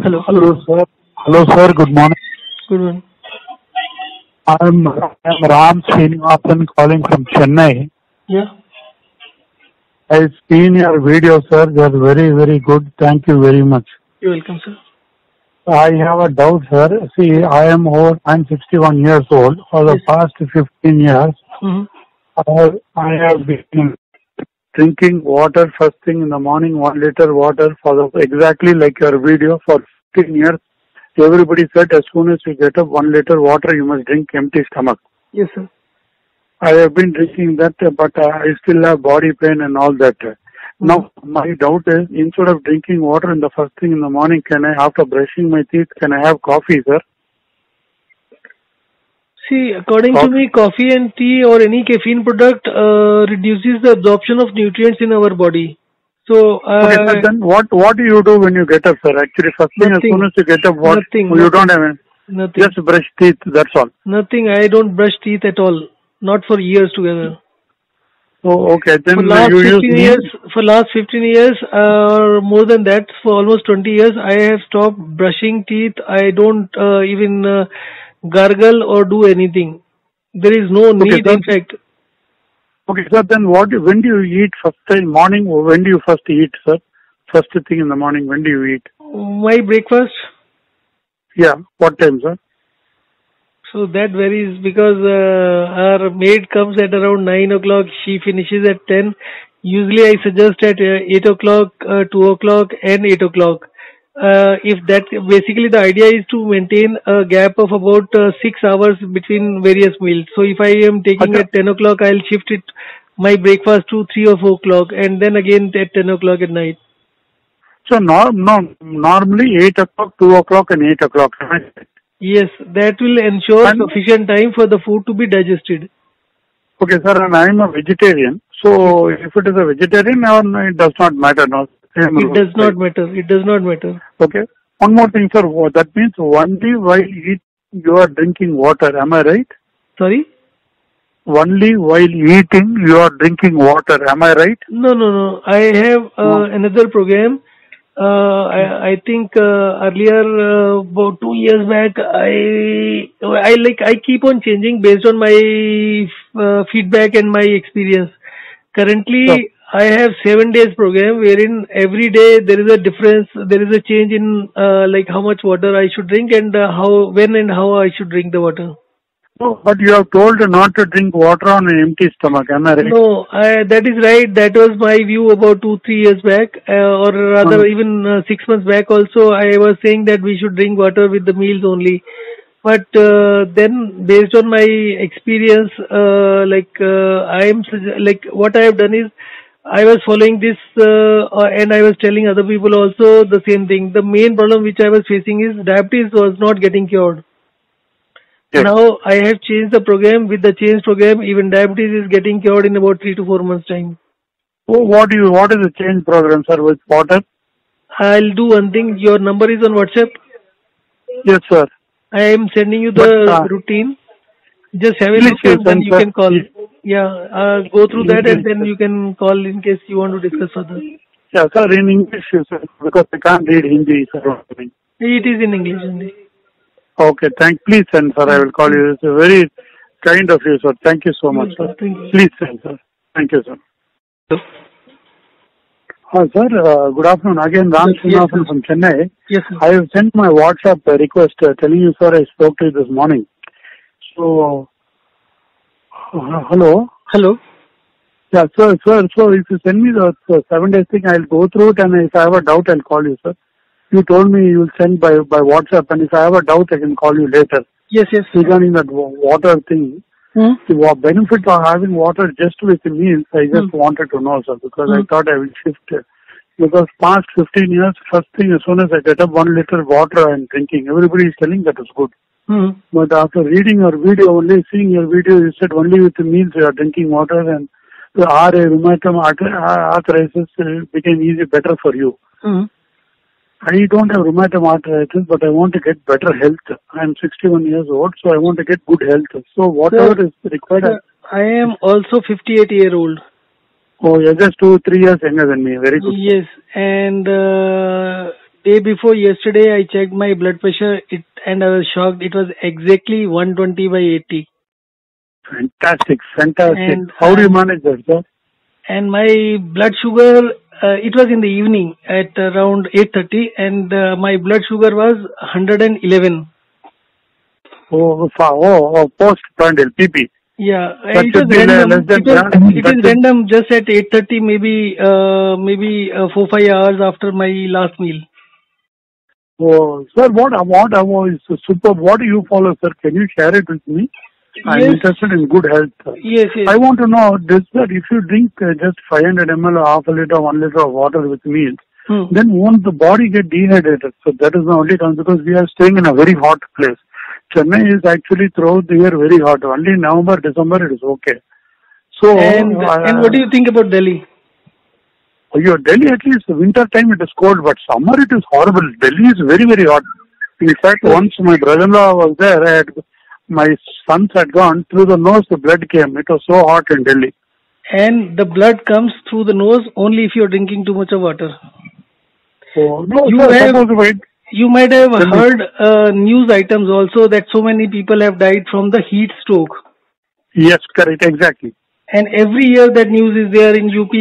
Hello. Hello, sir. Hello, sir. Good morning. Good one. I'm Ram Srinivasan calling from Chennai. Yeah. I've seen your video, sir. They're very, very good. Thank you very much. You're welcome, sir. I have a doubt, sir. See, I'm 61 years old. For the Yes. past 15 years, I have been drinking water first thing in the morning, 1 liter water exactly like your video for 15 years. Everybody said as soon as you get up 1 liter water, you must drink empty stomach. Yes, sir. I have been drinking that, but I still have body pain and all that. Now, my doubt is, instead of drinking water in the first thing in the morning, after brushing my teeth, can I have coffee, sir? See, according to me, coffee and tea or any caffeine product reduces the absorption of nutrients in our body. So, Okay, sir, then what do you do when you get up, sir? Actually, first thing, as soon as you get up, you don't have any? Nothing. Just brush teeth, that's all. Nothing. I don't brush teeth at all. Not for years together. Oh, okay. Then for last 15 years, or more than that, for almost 20 years, I have stopped brushing teeth. I don't even gargle or do anything. There is no need, in fact. Okay, sir. Then when do you eat first time? Morning? When do you first eat, sir? First thing in the morning, when do you eat? My breakfast? Yeah. What time, sir? So that varies because our maid comes at around 9 o'clock. She finishes at 10. Usually I suggest at 8 o'clock, 2 o'clock and 8 o'clock. Basically the idea is to maintain a gap of about 6 hours between various meals. So if I am taking at 10 o'clock, I'll shift my breakfast to 3 or 4 o'clock and then again at 10 o'clock at night. So normally 8 o'clock, 2 o'clock and 8 o'clock. Yes, that will ensure sufficient time for the food to be digested. Okay, sir, and I am a vegetarian. So, if it is a vegetarian, it does not matter, no? It does not matter. It does not matter. Okay. One more thing, sir. That means only while eating you are drinking water. Am I right? Sorry? Only while eating you are drinking water. Am I right? No. I have another program. I think earlier about 2 years back I keep on changing based on my feedback and my experience. Currently I have 7 days program wherein every day there is a difference, there is a change in like how much water I should drink and when and how I should drink the water. No, but you have told not to drink water on an empty stomach, am I right? No, that is right. That was my view about 2-3 years back, or rather even 6 months back also. I was saying that we should drink water with the meals only. But then based on my experience, what I have done is, I was following this and I was telling other people also the same thing. The main problem which I was facing is diabetes was not getting cured. Yes. Now I have changed the program. With the changed program, even diabetes is getting cured in about 3 to 4 months time. Oh, what is the change program, sir, with water? I'll do one thing. Your number is on WhatsApp? Yes, sir. I am sending you the routine. Just have a look and then you can call. Yeah, go through that and then you can call in case you want to discuss further. Yeah, sir, in English, sir, because I can't read Hindi, sir. It is in English only. Okay, please send, sir. I will call you. It's very kind of you, sir. Thank you so much, sir. Please send, sir. Thank you, sir. Sir, good afternoon. Again, Ram Srinivasan from Chennai. Yes, sir. I have sent my WhatsApp request telling you, sir, I spoke to you this morning. So, hello? Hello. Yeah, sir, so if you send me the 7 days thing, I'll go through it, and if I have a doubt, I'll call you, sir. You told me you'll send by WhatsApp, and if I have a doubt, I can call you later. Yes. Regarding that water thing, the benefit of having water just with the meals, I just wanted to know, sir, because I thought I will shift it. Because past 15 years, first thing, as soon as I get up 1 liter water I'm drinking. Everybody is telling that is good. But after reading your video, only seeing your video, you said only with the meals you are drinking water, and the RA, rheumatoid arthritis became better for you. I don't have rheumatoid arthritis, but I want to get better health. I am 61 years old, so I want to get good health. So whatever is required. Sir, I am also 58-year-old. Oh, you're just 2-3 years younger than me. Very good. Yes, and day before yesterday, I checked my blood pressure, and I was shocked. It was exactly 120/80. Fantastic, fantastic. And How do you manage that, sir? and my blood sugar, it was in the evening at around 8:30, and my blood sugar was 111. Post-prandial, PP. Yeah, That it should was be random. less than It is random, just at 8:30, maybe 4-5 hours after my last meal. Oh, sir, what is super? What do you follow, sir? Can you share it with me? I'm Yes, interested in good health, sir. yes, yes. I want to know this, that if you drink just 500 ml or half a liter, 1 liter of water with meals, then won't the body get dehydrated? So that is the only time, because we are staying in a very hot place. Chennai is actually throughout the year very hot. Only November, December it is okay. So And what do you think about Delhi? Your Delhi, at least winter time it is cold, but summer it is horrible. Delhi is very, very hot. In fact, once my brother-in-law was there, my sons had gone, through the nose the blood came. It was so hot in Delhi. And the blood comes through the nose only if you're drinking too much of water. Oh, no, You sir, have- suppose You might have heard news items also that so many people have died from the heat stroke. Yes, correct, exactly. And every year that news is there in UP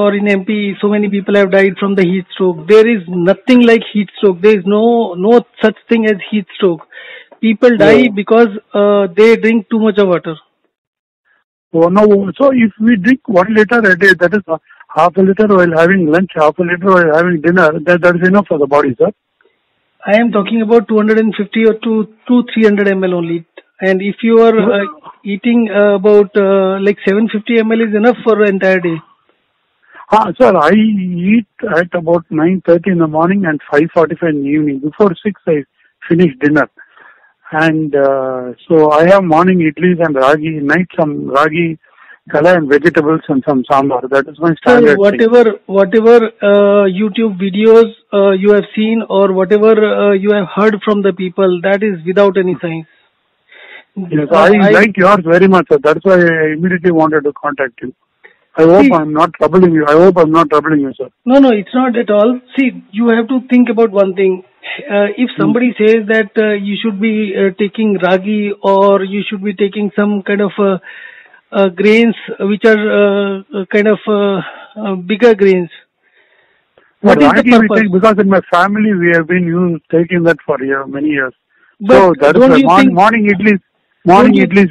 or in MP, so many people have died from the heat stroke. There is nothing like heat stroke. There is no such thing as heat stroke. People die because they drink too much of water. Oh, no, so if we drink 1 liter a day, that is half a liter while having lunch, half a liter while having dinner, that is enough for the body, sir. I am talking about 250 or 300 ml only. And if you are eating about like 750 ml is enough for an entire day. Sir, I eat at about 9:30 in the morning and 5:45 in the evening. Before 6, I finish dinner. And so I have morning idlis and ragi, night some ragi, kala and vegetables and some sambar. That is my standard So whatever YouTube videos you have seen or whatever you have heard from the people, that is without any science. Yes, I like yours very much, sir. That's why I immediately wanted to contact you. I hope I'm not troubling you. Sir. No, it's not at all. See, you have to think about one thing. If somebody says that you should be taking ragi or you should be taking some kind of grains which are kind of bigger grains, what is the purpose? Because in my family we have been taking that for many years. But so that is why morning idlis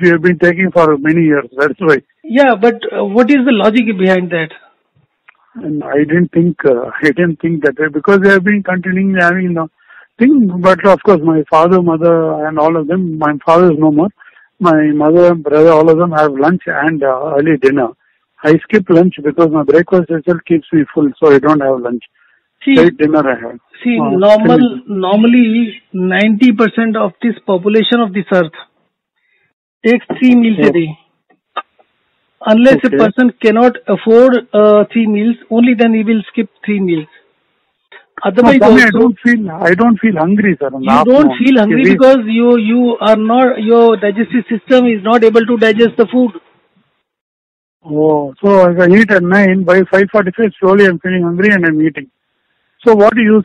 we have been taking for many years. That's why. Yeah, but what is the logic behind that? And I didn't think that way, because they have been continuing having thing. But of course, my father, mother, and all of them. My father is no more. My mother, brother, all of them have lunch and early dinner. I skip lunch because my breakfast itself keeps me full, so I don't have lunch. Straight dinner I have. See, normally 90% of this population of this earth takes 3 meals a day. Unless a person cannot afford 3 meals, only then he will skip 3 meals. Otherwise, I don't feel hungry, sir. You don't feel hungry because you are not, your digestive system is not able to digest the food. Oh, so if I eat at 9, by 5:45, slowly I'm feeling hungry and I'm eating. So what do you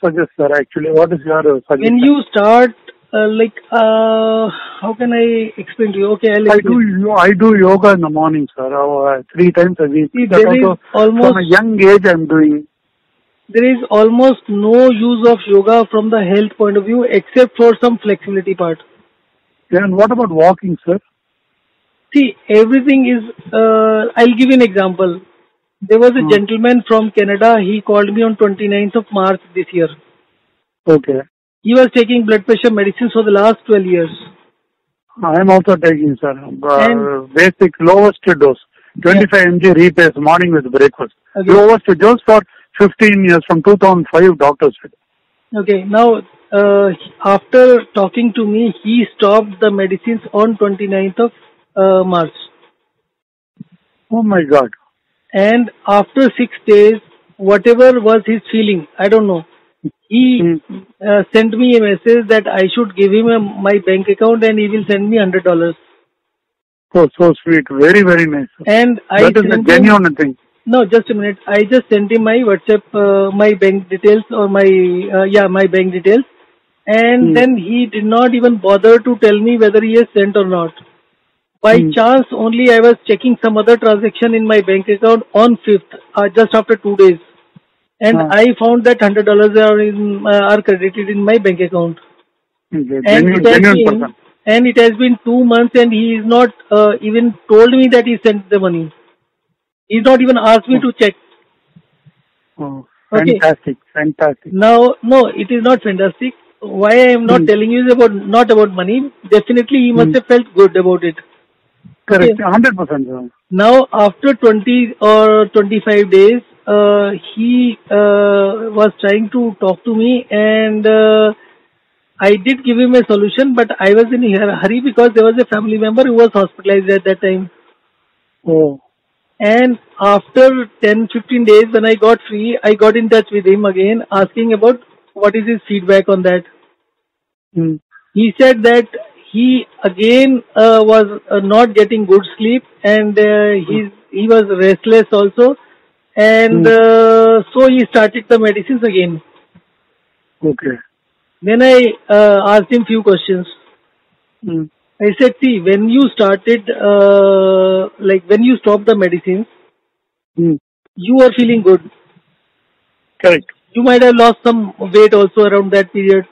suggest, sir? Actually, what is your suggestion? When you start, how can I explain to you? Okay, I do yoga in the morning, sir. 3 times a week. See, from a young age I'm doing. There is almost no use of yoga from the health point of view except for some flexibility part. Yeah, and what about walking, sir? See, everything is, I'll give you an example. There was a gentleman from Canada. He called me on 29th of March this year. Okay. He was taking blood pressure medicines for the last 12 years. I am also taking, sir. Basic lowest dose. 25 mg replace morning with breakfast. Okay. Lowest dose for 15 years from 2005, doctor said. Okay. Now, after talking to me, he stopped the medicines on 29th of March. Oh my God. And after 6 days, whatever was his feeling, I don't know, he sent me a message that I should give him my bank account and he will send me $100. Oh, so sweet. Very, very nice. And that is a genuine thing. No, just a minute. I just sent him my WhatsApp, my bank details or my bank details, and then he did not even bother to tell me whether he has sent or not. By chance, only I was checking some other transaction in my bank account on 5th, just after 2 days, and I found that $100 are credited in my bank account. And it has been 2 months, and he is not even told me that he sent the money. He's not even asked me to check. Oh, fantastic, fantastic. Now, no, it is not fantastic. Why I am not telling you is not about money. Definitely, he must have felt good about it. Correct, 100%. Now, after 20 or 25 days, he was trying to talk to me, and I did give him a solution, but I was in a hurry because there was a family member who was hospitalized at that time. Oh. And after 10-15 days, when I got free, I got in touch with him again, asking about what is his feedback on that. He said that he again was not getting good sleep, and he was restless also, and so he started the medicines again. Okay. Then I asked him few questions. I said, see, when you started, when you stopped the medicines, you were feeling good. Correct. You might have lost some weight also around that period.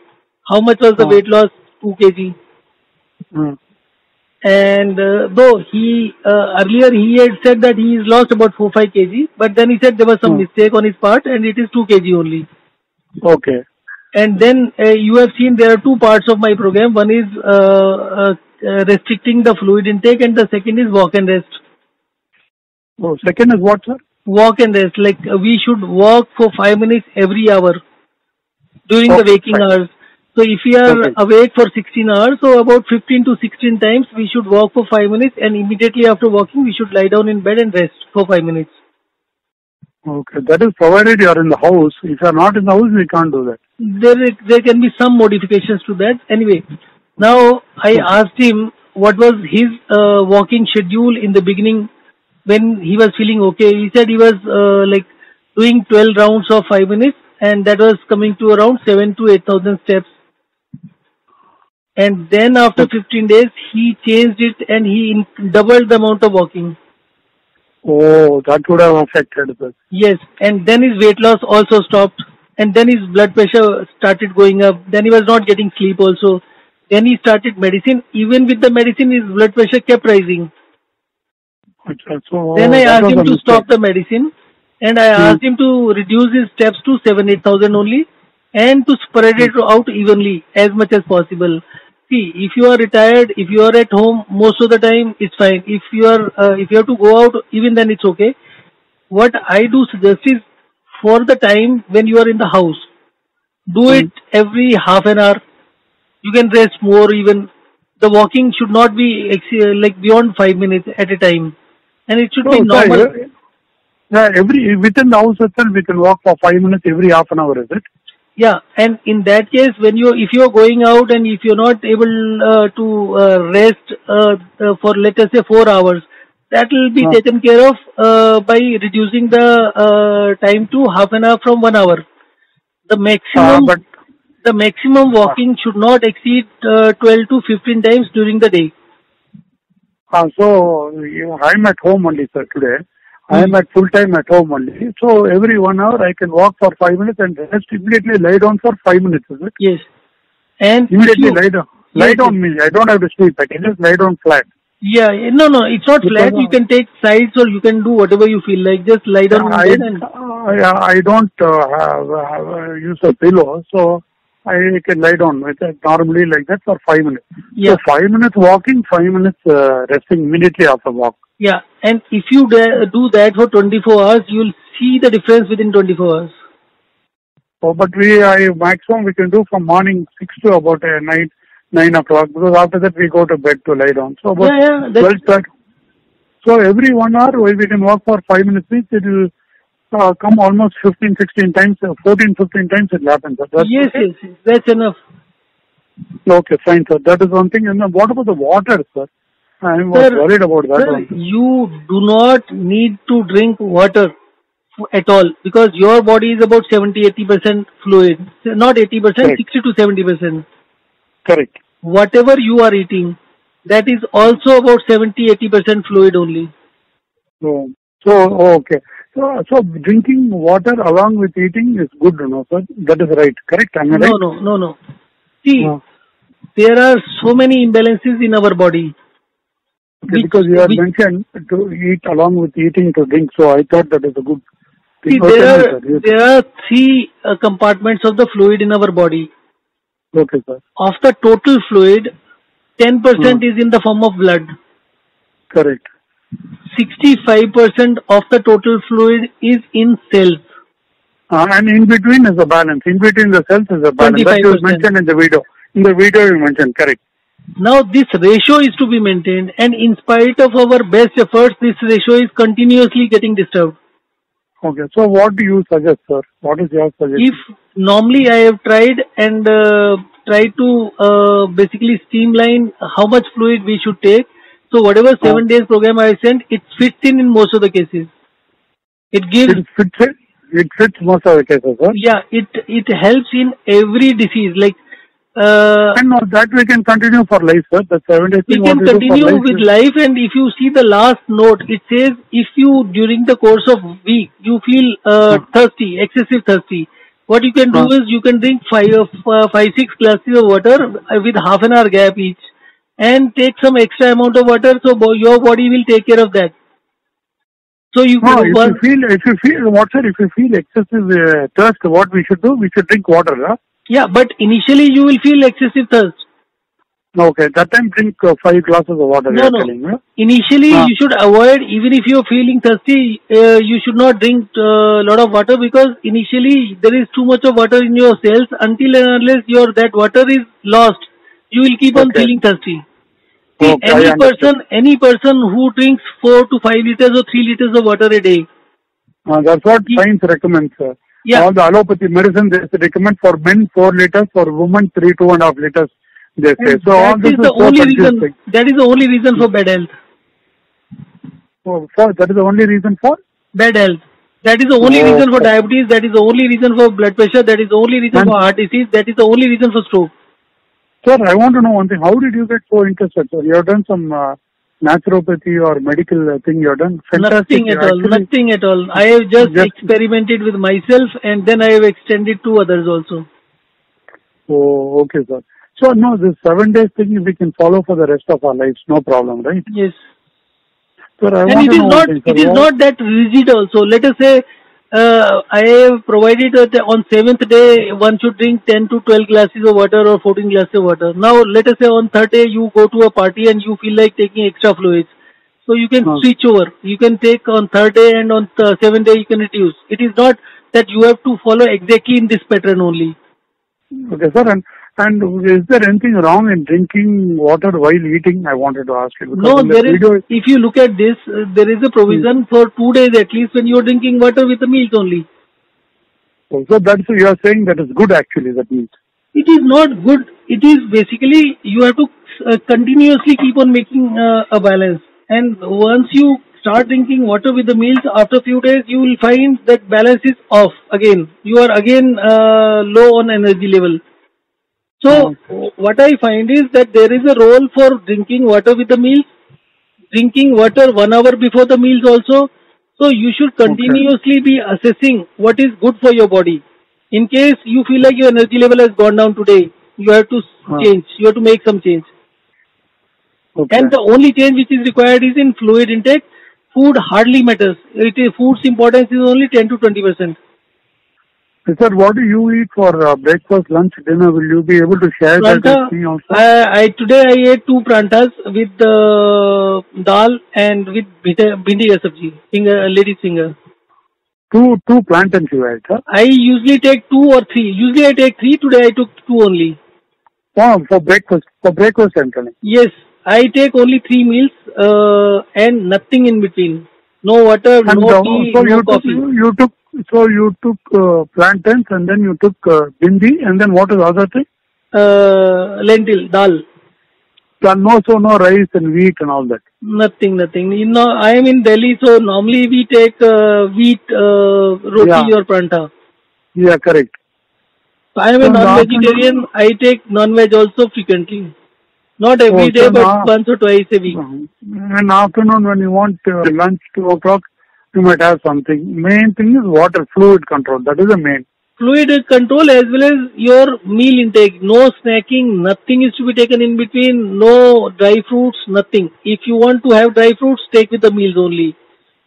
How much was the weight loss? 2 kg. And though he earlier he had said that he has lost about 4-5 kg, but then he said there was some mistake on his part, and it is 2 kg only. Okay. And then you have seen there are 2 parts of my program. One is restricting the fluid intake, and the second is walk and rest. Oh, second is what, sir? Walk and rest. Like we should walk for 5 minutes every hour during the waking hours. So if we are awake for 16 hours, so about 15 to 16 times we should walk for 5 minutes, and immediately after walking we should lie down in bed and rest for 5 minutes. Okay, that is provided you are in the house. If you are not in the house, we can't do that. There can be some modifications to that. Anyway, now I asked him what was his walking schedule in the beginning when he was feeling okay. He said he was doing 12 rounds of 5 minutes, and that was coming to around 7,000 to 8,000 steps. And then after 15 days, he changed it and he doubled the amount of walking. Oh, that would have affected this. Yes, and then his weight loss also stopped, and then his blood pressure started going up. Then he was not getting sleep also. Then he started medicine. Even with the medicine, his blood pressure kept rising. So, then I asked him to stop the medicine, and I asked him to reduce his steps to 7,000-8,000 only, and to spread it out evenly as much as possible. See, if you are retired, if you are at home most of the time, it's fine. If you have to go out, even then it's okay. What I do suggest is, for the time when you are in the house, do it every half an hour. You can rest more even. The walking should not be beyond 5 minutes at a time, and it should be normal. Within the house itself, we can walk for 5 minutes every half an hour, is it? Yeah, and in that case, if you are going out and if you are not able to rest for let us say 4 hours, that will be taken care of by reducing the time to half an hour from 1 hour. The maximum walking should not exceed 12 to 15 times during the day. So I'm at home only, sir, today. I am at full time at home only. So every 1 hour I can walk for 5 minutes and rest, immediately lie down for 5 minutes, is it? Yes. And immediately lie down. Lie down means I don't have to sleep. I can just lie down flat. Yeah, no, it's not flat. You can take sides or you can do whatever you feel like. Just lie down in bed I don't use a pillow, so I can lie down with it normally like that for 5 minutes. Yeah. So 5 minutes walking, 5 minutes resting immediately after walk. Yeah, and if you do that for 24 hours, you'll see the difference within 24 hours. Oh, but maximum we can do from morning 6 to about night 9 o'clock, because after that we go to bed to lie down. So about 12:30. So every 1 hour we can walk for 5 minutes. It will come almost 15, 16 times, 14, 15 times it happens. Yes, that's enough. Okay, fine, sir. That is one thing. And what about the water, sir? I was worried about that one. You do not need to drink water. at all, because your body is about 70-80% fluid, not 80%, Correct. 60 to 70%. Correct. Whatever you are eating, that is also about 70-80% fluid only. Okay. So drinking water along with eating is good, no, sir? That is right. Correct? Am I right? No. See, there are so many imbalances in our body. Okay, because you have mentioned to eat along with eating to drink, so I thought that is a good thing. See, there are three compartments of the fluid in our body. Okay, sir. Of the total fluid, 10% is in the form of blood. Correct. 65% of the total fluid is in cells. And in between is a balance. In between the cells is a balance. 25%. That you mentioned in the video. In the video you mentioned, correct. Now this ratio is to be maintained, and in spite of our best efforts, this ratio is continuously getting disturbed. Okay, so what do you suggest, sir? What is your suggestion? If normally I have tried and tried to basically streamline how much fluid we should take. So whatever 7 days program I sent, it fits in most of the cases. It gives. It fits most of the cases, sir. Yeah, it helps in every disease. Like. And that we can continue for life, sir. The 7 days we can continue with life, and if you see the last note, it says if you during the course of week you feel thirsty, excessive thirsty, what you can do is you can drink 5-6 glasses of water with half an hour gap each, and take some extra amount of water, so your body will take care of that. So you if you feel excessive thirst, what we should do? We should drink water, huh? Yeah, but initially you will feel excessive thirst. Okay, that time drink 5 glasses of water. No. Initially you should avoid, even if you are feeling thirsty, you should not drink a lot of water, because initially there is too much of water in your cells. Until and unless that water is lost, you will keep on feeling thirsty. See, any person who drinks 4 to 5 liters or 3 liters of water a day. That's what science recommends, sir. Yeah. All the allopathy medicine they recommend for men 4 liters, for women 3-2.5 liters. They say. So all this is the only reason. That is the only reason for bad health. That is the only reason for bad health. That is the only reason for diabetes. That is the only reason for blood pressure. That is the only reason for heart disease. That is the only reason for stroke. Sir, I want to know one thing. How did you get so interested, sir? You have done some naturopathy or medical thing you have done? Fantastic. Nothing at all. I have just experimented with myself, and then I have extended to others also. Oh, okay, sir. So, no, this 7 days thing we can follow for the rest of our lives, no problem, right? Yes. Sir, it is not that rigid also. Let us say, I have provided that on 7th day, one should drink 10 to 12 glasses of water or 14 glasses of water. Now, let us say on 3rd day, you go to a party and you feel like taking extra fluids. So, you can switch over. You can take on 3rd day, and on 7th day, you can reduce. It is not that you have to follow exactly in this pattern only. Okay, sir. And is there anything wrong in drinking water while eating? I wanted to ask you. No, there is. If you look at this, there is a provision for 2 days at least when you are drinking water with the meals only. So that's you are saying that is good actually. That means it is not good. It is basically you have to continuously keep on making a balance. And once you start drinking water with the meals, after a few days you will find that balance is off again. You are again low on energy level. So, what I find is that there is a role for drinking water with the meals, drinking water 1 hour before the meals also. So, you should continuously be assessing what is good for your body. In case you feel like your energy level has gone down today, you have to change, you have to make some change. And the only change which is required is in fluid intake. Food hardly matters. Food's importance is only 10 to 20%. Sir, what do you eat for breakfast, lunch, dinner? Will you be able to share that with me also? Today I ate 2 prantas with dal and with bhindi ka sabji, lady's finger. Two plantains you ate, huh? I usually take 2 or 3. Usually I take 3. Today I took 2 only. Oh, for breakfast I'm telling. Yes, I take only 3 meals and nothing in between. No water, no tea, no coffee. So you took plantains, and then you took bhindi, and then what is the other thing? Lentil, dal. no rice and wheat and all that. Nothing. You know, I am in Delhi, so normally we take wheat, roti or pranta. Yeah, correct. I am a non-vegetarian. I take non-veg also frequently. Not every day, but once or twice a week. In afternoon, when you want lunch, 2 o'clock, you might have something. Main thing is water, fluid control. That is the main. Fluid control as well as your meal intake. No snacking, nothing is to be taken in between. No dry fruits, nothing. If you want to have dry fruits, take with the meals only.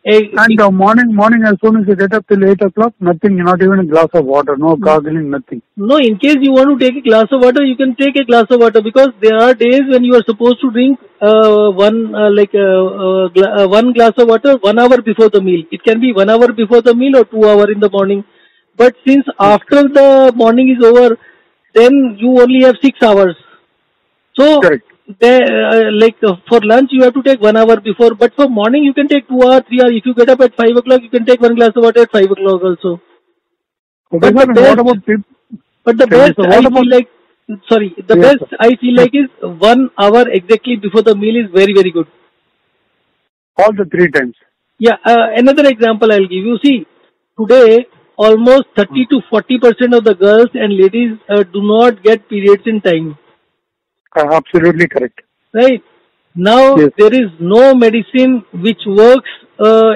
And the morning as soon as you get up till 8 o'clock, nothing, not even a glass of water, no gargling, nothing. No, in case you want to take a glass of water, you can take a glass of water, because there are days when you are supposed to drink one glass of water 1 hour before the meal. It can be 1 hour before the meal or 2 hours in the morning. But since after the morning is over, then you only have 6 hours. So, for lunch you have to take 1 hour before, but for morning you can take 2 hours, 3 hours. If you get up at 5 o'clock, you can take 1 glass of water at 5 o'clock also. Okay, but the best I feel like is 1 hour exactly before the meal is very, very good. All the 3 times. Yeah, another example I'll give you. See, today almost 30 to 40% of the girls and ladies do not get periods in time. Absolutely correct. Right. Now, there is no medicine which works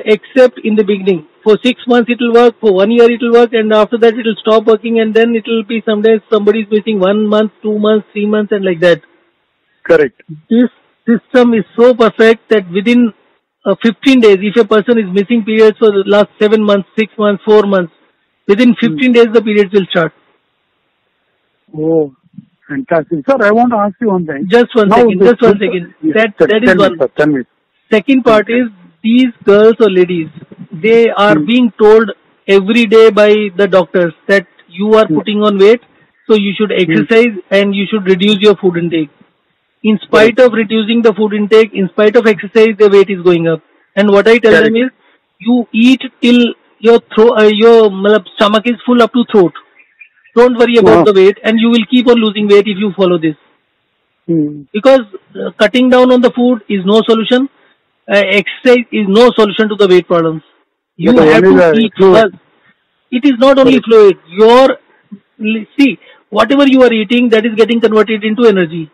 except in the beginning. For 6 months it will work, for 1 year it will work, and after that it will stop working, and then it will be sometimes somebody is missing 1 month, 2 months, 3 months, and like that. Correct. This system is so perfect that within 15 days, if a person is missing periods for the last 7 months, 6 months, 4 months, within 15 days the periods will start. Oh, fantastic. Sir, I want to ask you one thing. Just one second. That is one. Tell me. Second part is, these girls or ladies, they are being told every day by the doctors that you are putting on weight, so you should exercise and you should reduce your food intake. In spite of reducing the food intake, in spite of exercise, the weight is going up. And what I tell them is, you eat till your stomach is full up to throat. Don't worry about the weight, and you will keep on losing weight if you follow this. Because cutting down on the food is no solution. Exercise is no solution to the weight problems. You have to eat first. It is not only fluid. Whatever you are eating, that is getting converted into energy.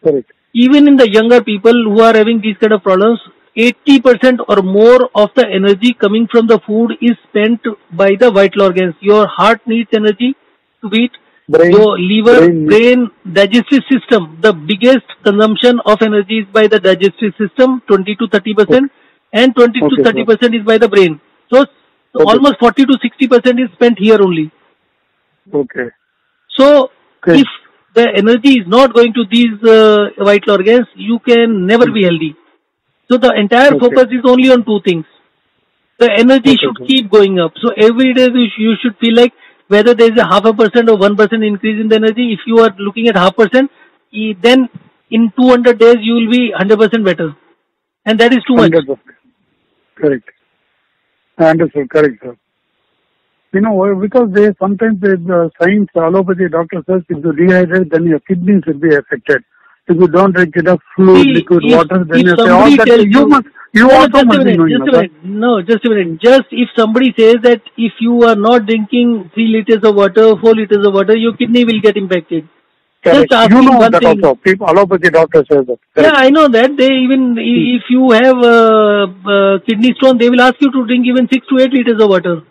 Correct. Even in the younger people who are having these kind of problems, 80% or more of the energy coming from the food is spent by the vital organs. Your heart needs energy to beat. Your liver, brain, digestive system. The biggest consumption of energy is by the digestive system, 20 to 30%, and 20 to 30% is by the brain. So, almost 40 to 60% is spent here only. Okay. So, if the energy is not going to these vital organs, you can never be healthy. So, the entire focus is only on 2 things. The energy should keep going up. So, every day you should feel like, whether there is a 0.5% or 1% increase in the energy, if you are looking at 0.5%, then in 200 days you will be 100% better. And that is too much. 100%. Correct. I understand. Correct, sir. You know, because sometimes the science, allopathy doctor says, if you dehydrate, then your kidneys will be affected. If you don't drink enough fluid, liquid water, then you say all that. Just a minute. Just if somebody says that if you are not drinking 3 liters of water, 4 liters of water, your kidney will get impacted. Correct. Just asking one that thing. Also. Allopathy doctor says that. Correct. Yeah, I know that. They even, if you have kidney stone, they will ask you to drink even 6 to 8 liters of water.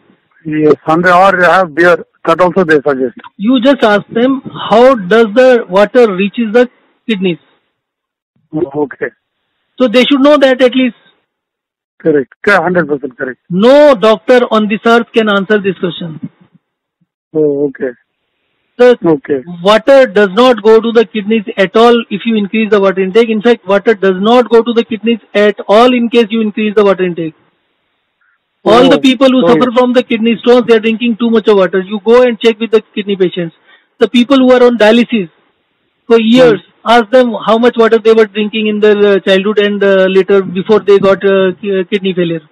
Yes, or have beer. That also they suggest. You just ask them, how does the water reaches the kidneys? Okay. So they should know that at least. Correct. 100% correct. No doctor on this earth can answer this question. Oh, okay. So water does not go to the kidneys at all if you increase the water intake. In fact, water does not go to the kidneys at all in case you increase the water intake. All the people who suffer from the kidney stones, they are drinking too much of water. You go and check with the kidney patients. The people who are on dialysis for years, ask them how much water they were drinking in their childhood and later before they got kidney failure.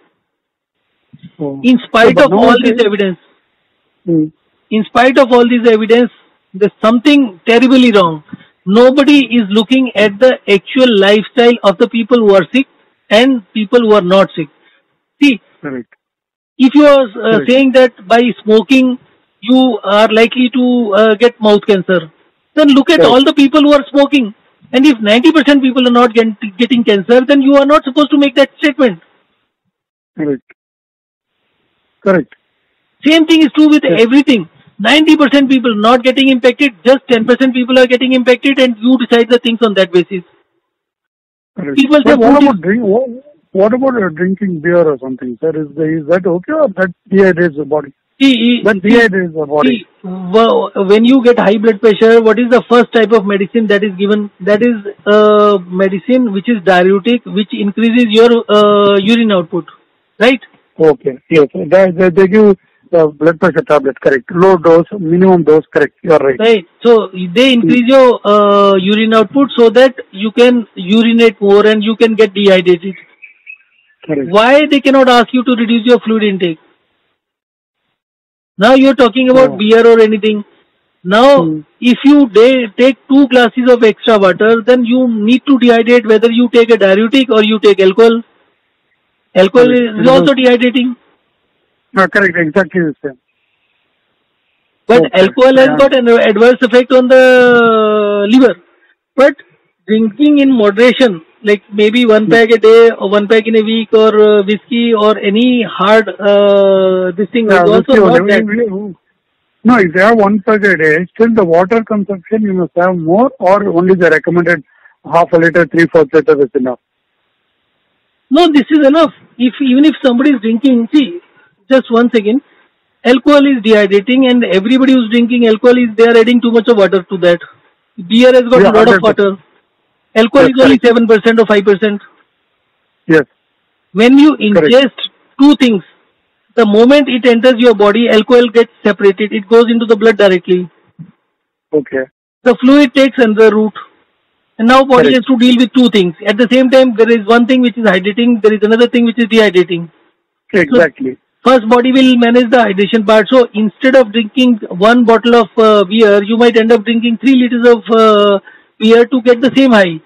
In spite of all this evidence, there's something terribly wrong. Nobody is looking at the actual lifestyle of the people who are sick and people who are not sick. See, Correct. if you are Correct. saying that by smoking you are likely to get mouth cancer, then look at Correct. all the people who are smoking. And if 90% people are not getting cancer, then you are not supposed to make that statement. Correct. Correct. Same thing is true with Yes. everything. 90% people not getting impacted, just 10% people are getting impacted, and you decide the things on that basis. Correct. People say But what food is about what about drinking beer or something, sir? Is that okay, or that dehydrates the body? That dehydrates the body. when you get high blood pressure, what is the first type of medicine that is given? That is medicine which is diuretic, which increases your urine output, right? Okay. Yes. They give the blood pressure tablet. Correct. Low dose, minimum dose. Correct. You are right. Right. So they increase your urine output so that you can urinate more and you can get dehydrated. Correct. Why they cannot ask you to reduce your fluid intake? Now you're talking about beer or anything. Now, if you take 2 glasses of extra water, then you need to dehydrate whether you take a diuretic or you take alcohol. Alcohol is also dehydrating. Correct. Exactly the same. But alcohol has got an adverse effect on the liver. But drinking in moderation, like maybe 1 pack a day or 1 pack in a week, or whiskey or any hard this thing is also not that. No, if you have 1 pack a day, still the water consumption you must have more, or only the recommended half a liter, 3/4 liter is enough. No, this is enough. Even if somebody is drinking, see, just once again, alcohol is dehydrating, and everybody who's drinking alcohol they are adding too much of water to that. Beer has got a lot of water. Alcohol is only 7% or 5%. Yes. When you ingest 2 things, the moment it enters your body, alcohol gets separated. It goes into the blood directly. Okay. The fluid takes another route. And now body has to deal with 2 things. At the same time, there is one thing which is hydrating, there is another thing which is dehydrating. Exactly. So, first body will manage the hydration part. So instead of drinking 1 bottle of beer, you might end up drinking 3 liters of beer to get the same high.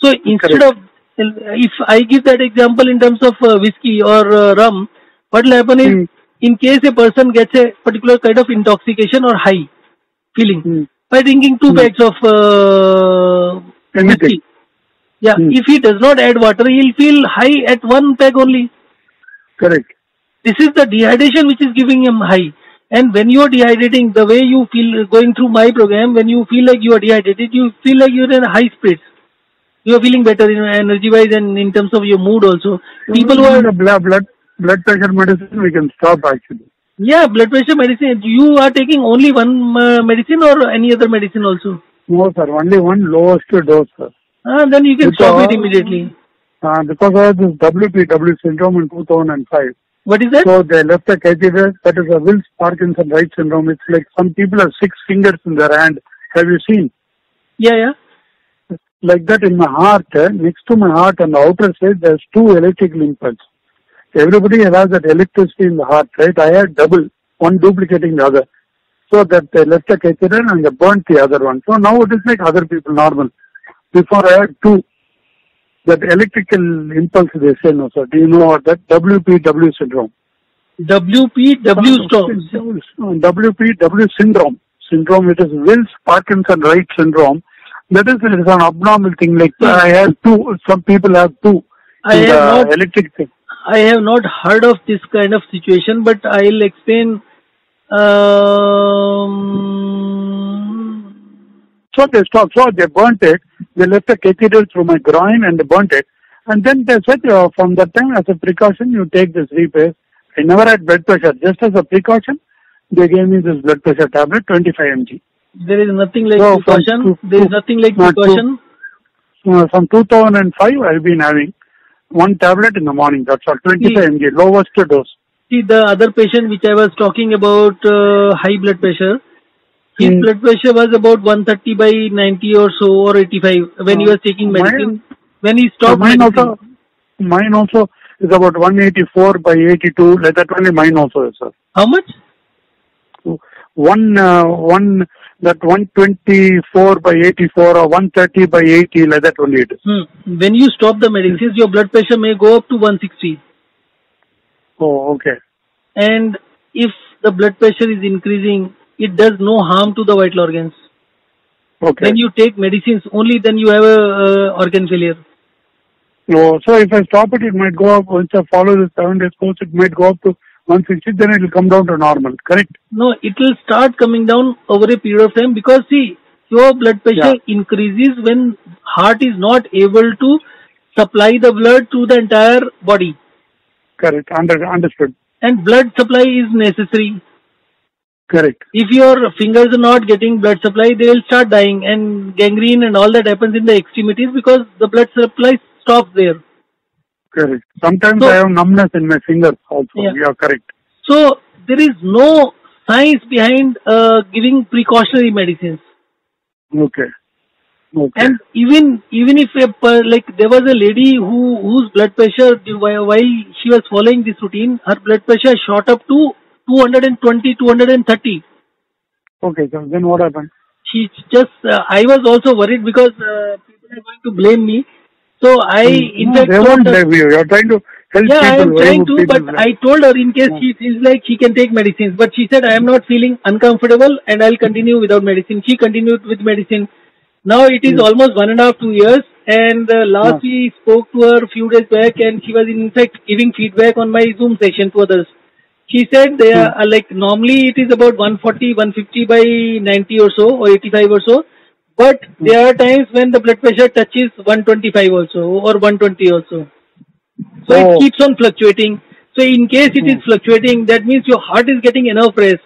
So instead of, if I give that example in terms of whiskey or rum, what will happen is, in case a person gets a particular kind of intoxication or high feeling, by drinking 2 bags of whiskey, if he does not add water, he'll feel high at 1 peg only. Correct. This is the dehydration which is giving him high. And when you are dehydrating, the way you feel going through my program, when you feel like you are dehydrated, you feel like you're in high spirits. You are feeling better, energy-wise, and in terms of your mood also. People who are blood pressure medicine, we can stop actually. Yeah, blood pressure medicine. You are taking only one medicine or any other medicine also? No, sir. Only one lowest dose, sir. Then you can stop it immediately. Because of this WPW syndrome in 2005. What is that? So they left a catheter. That is a Wills-Parkinson-Wright syndrome. It's like some people have 6 fingers in their hand. Have you seen? Yeah. Like that in my heart, next to my heart on the outer side, there's 2 electrical impulses. Everybody has that electricity in the heart, right? I had double, one duplicating the other. So that they left a catheter and they burnt the other one. So now it is like other people, normal. Before I had 2. That electrical impulse, they say, no, sir. Do you know what that? WPW syndrome. WPW WPW syndrome. It is Wills-Parkinson-Wright syndrome. That is, it is an abnormal thing. like I have 2. Some people have 2. Electric thing. I have not heard of this kind of situation, but I'll explain. So they stopped. So they burnt it. They left a catheter through my groin and they burnt it. And then they said, from that time, as a precaution, you take this Repace. I never had blood pressure. Just as a precaution, they gave me this blood pressure tablet, 25 mg. There is nothing like precaution. There is nothing like precaution. From 2005, I've been having 1 tablet in the morning. That's all, 25 mg, lowest dose. See, the other patient which I was talking about, high blood pressure, his blood pressure was about 130 by 90 or so, or 85 when he was taking medicine. When he stopped medicine. Mine also is about 184 by 82, like that only mine also is, sir. How much? that 124 by 84 or 130 by 80, like that only it is. When you stop the medicines, your blood pressure may go up to 160. Oh, okay. And if the blood pressure is increasing, it does no harm to the vital organs. Okay. When you take medicines, only then you have a organ failure. Oh, so if I stop it, it might go up. Once I follow the 7 days course, it might go up to 160, then it will come down to normal, correct? No, it will start coming down over a period of time because see, your blood pressure increases when heart is not able to supply the blood to the entire body. Correct, understood. And blood supply is necessary. Correct. If your fingers are not getting blood supply, they will start dying, and gangrene and all that happens in the extremities because the blood supply stops there. Correct. Sometimes I have numbness in my fingers also. Yeah. You are correct. So there is no science behind giving precautionary medicines. Okay. And even if there was a lady whose blood pressure while she was following this routine, her blood pressure shot up to 220, 230. Okay, so then what happened? She just I was also worried because people are going to blame me. So in fact, they won't blame you. You're trying to help people. I am trying to, but I told her in case she feels like she can take medicines. But she said, I am not feeling uncomfortable and I'll continue without medicine. She continued with medicine. Now it is almost 1.5 to 2 years. And last we spoke to her a few days back and she was in fact giving feedback on my Zoom session to others. She said they are normally it is about 140, 150 by 90 or so or 85 or so. But there are times when the blood pressure touches 125 also or 120 also. So it keeps on fluctuating. So in case it is fluctuating, that means your heart is getting enough rest.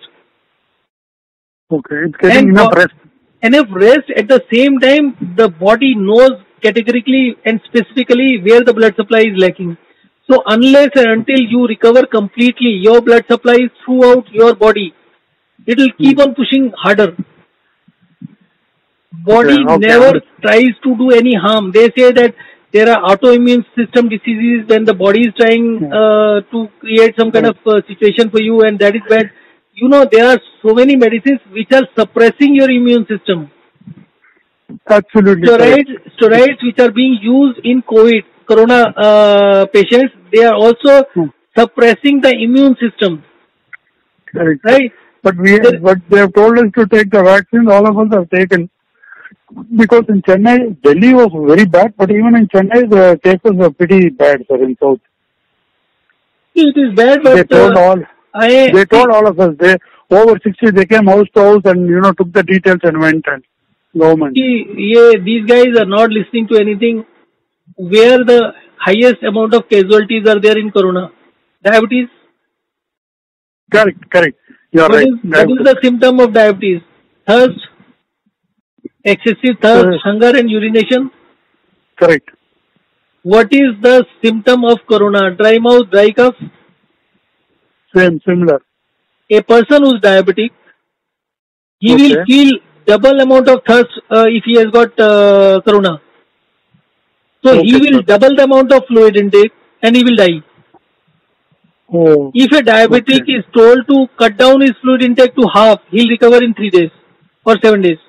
Okay, it's getting enough rest. Enough rest. At the same time, the body knows categorically and specifically where the blood supply is lacking. So unless and until you recover completely your blood supply throughout your body, it will keep on pushing harder. Body never tries to do any harm. They say that there are autoimmune system diseases when the body is trying to create some kind of situation for you, and that is bad. You know, there are so many medicines which are suppressing your immune system. Absolutely. Steroids which are being used in corona patients, they are also suppressing the immune system. Correct. Right? But they have told us to take the vaccine. All of us have taken. Because in Chennai, Delhi was very bad, but even in Chennai, the cases were pretty bad, sir, in South. It is bad, but they told all of us. They over 60, they came house to house and took the details and went and government. These guys are not listening to anything. Where the highest amount of casualties are there in corona? Diabetes. Correct. You are right. What is the symptom of diabetes? Thirst. Excessive thirst, hunger and urination. Correct. What is the symptom of corona? Dry mouth, dry cough? Similar. A person who is diabetic, he will feel double amount of thirst if he has got corona. So he will double the amount of fluid intake and he will die. If a diabetic is told to cut down his fluid intake to half, he'll recover in 3 days or 7 days.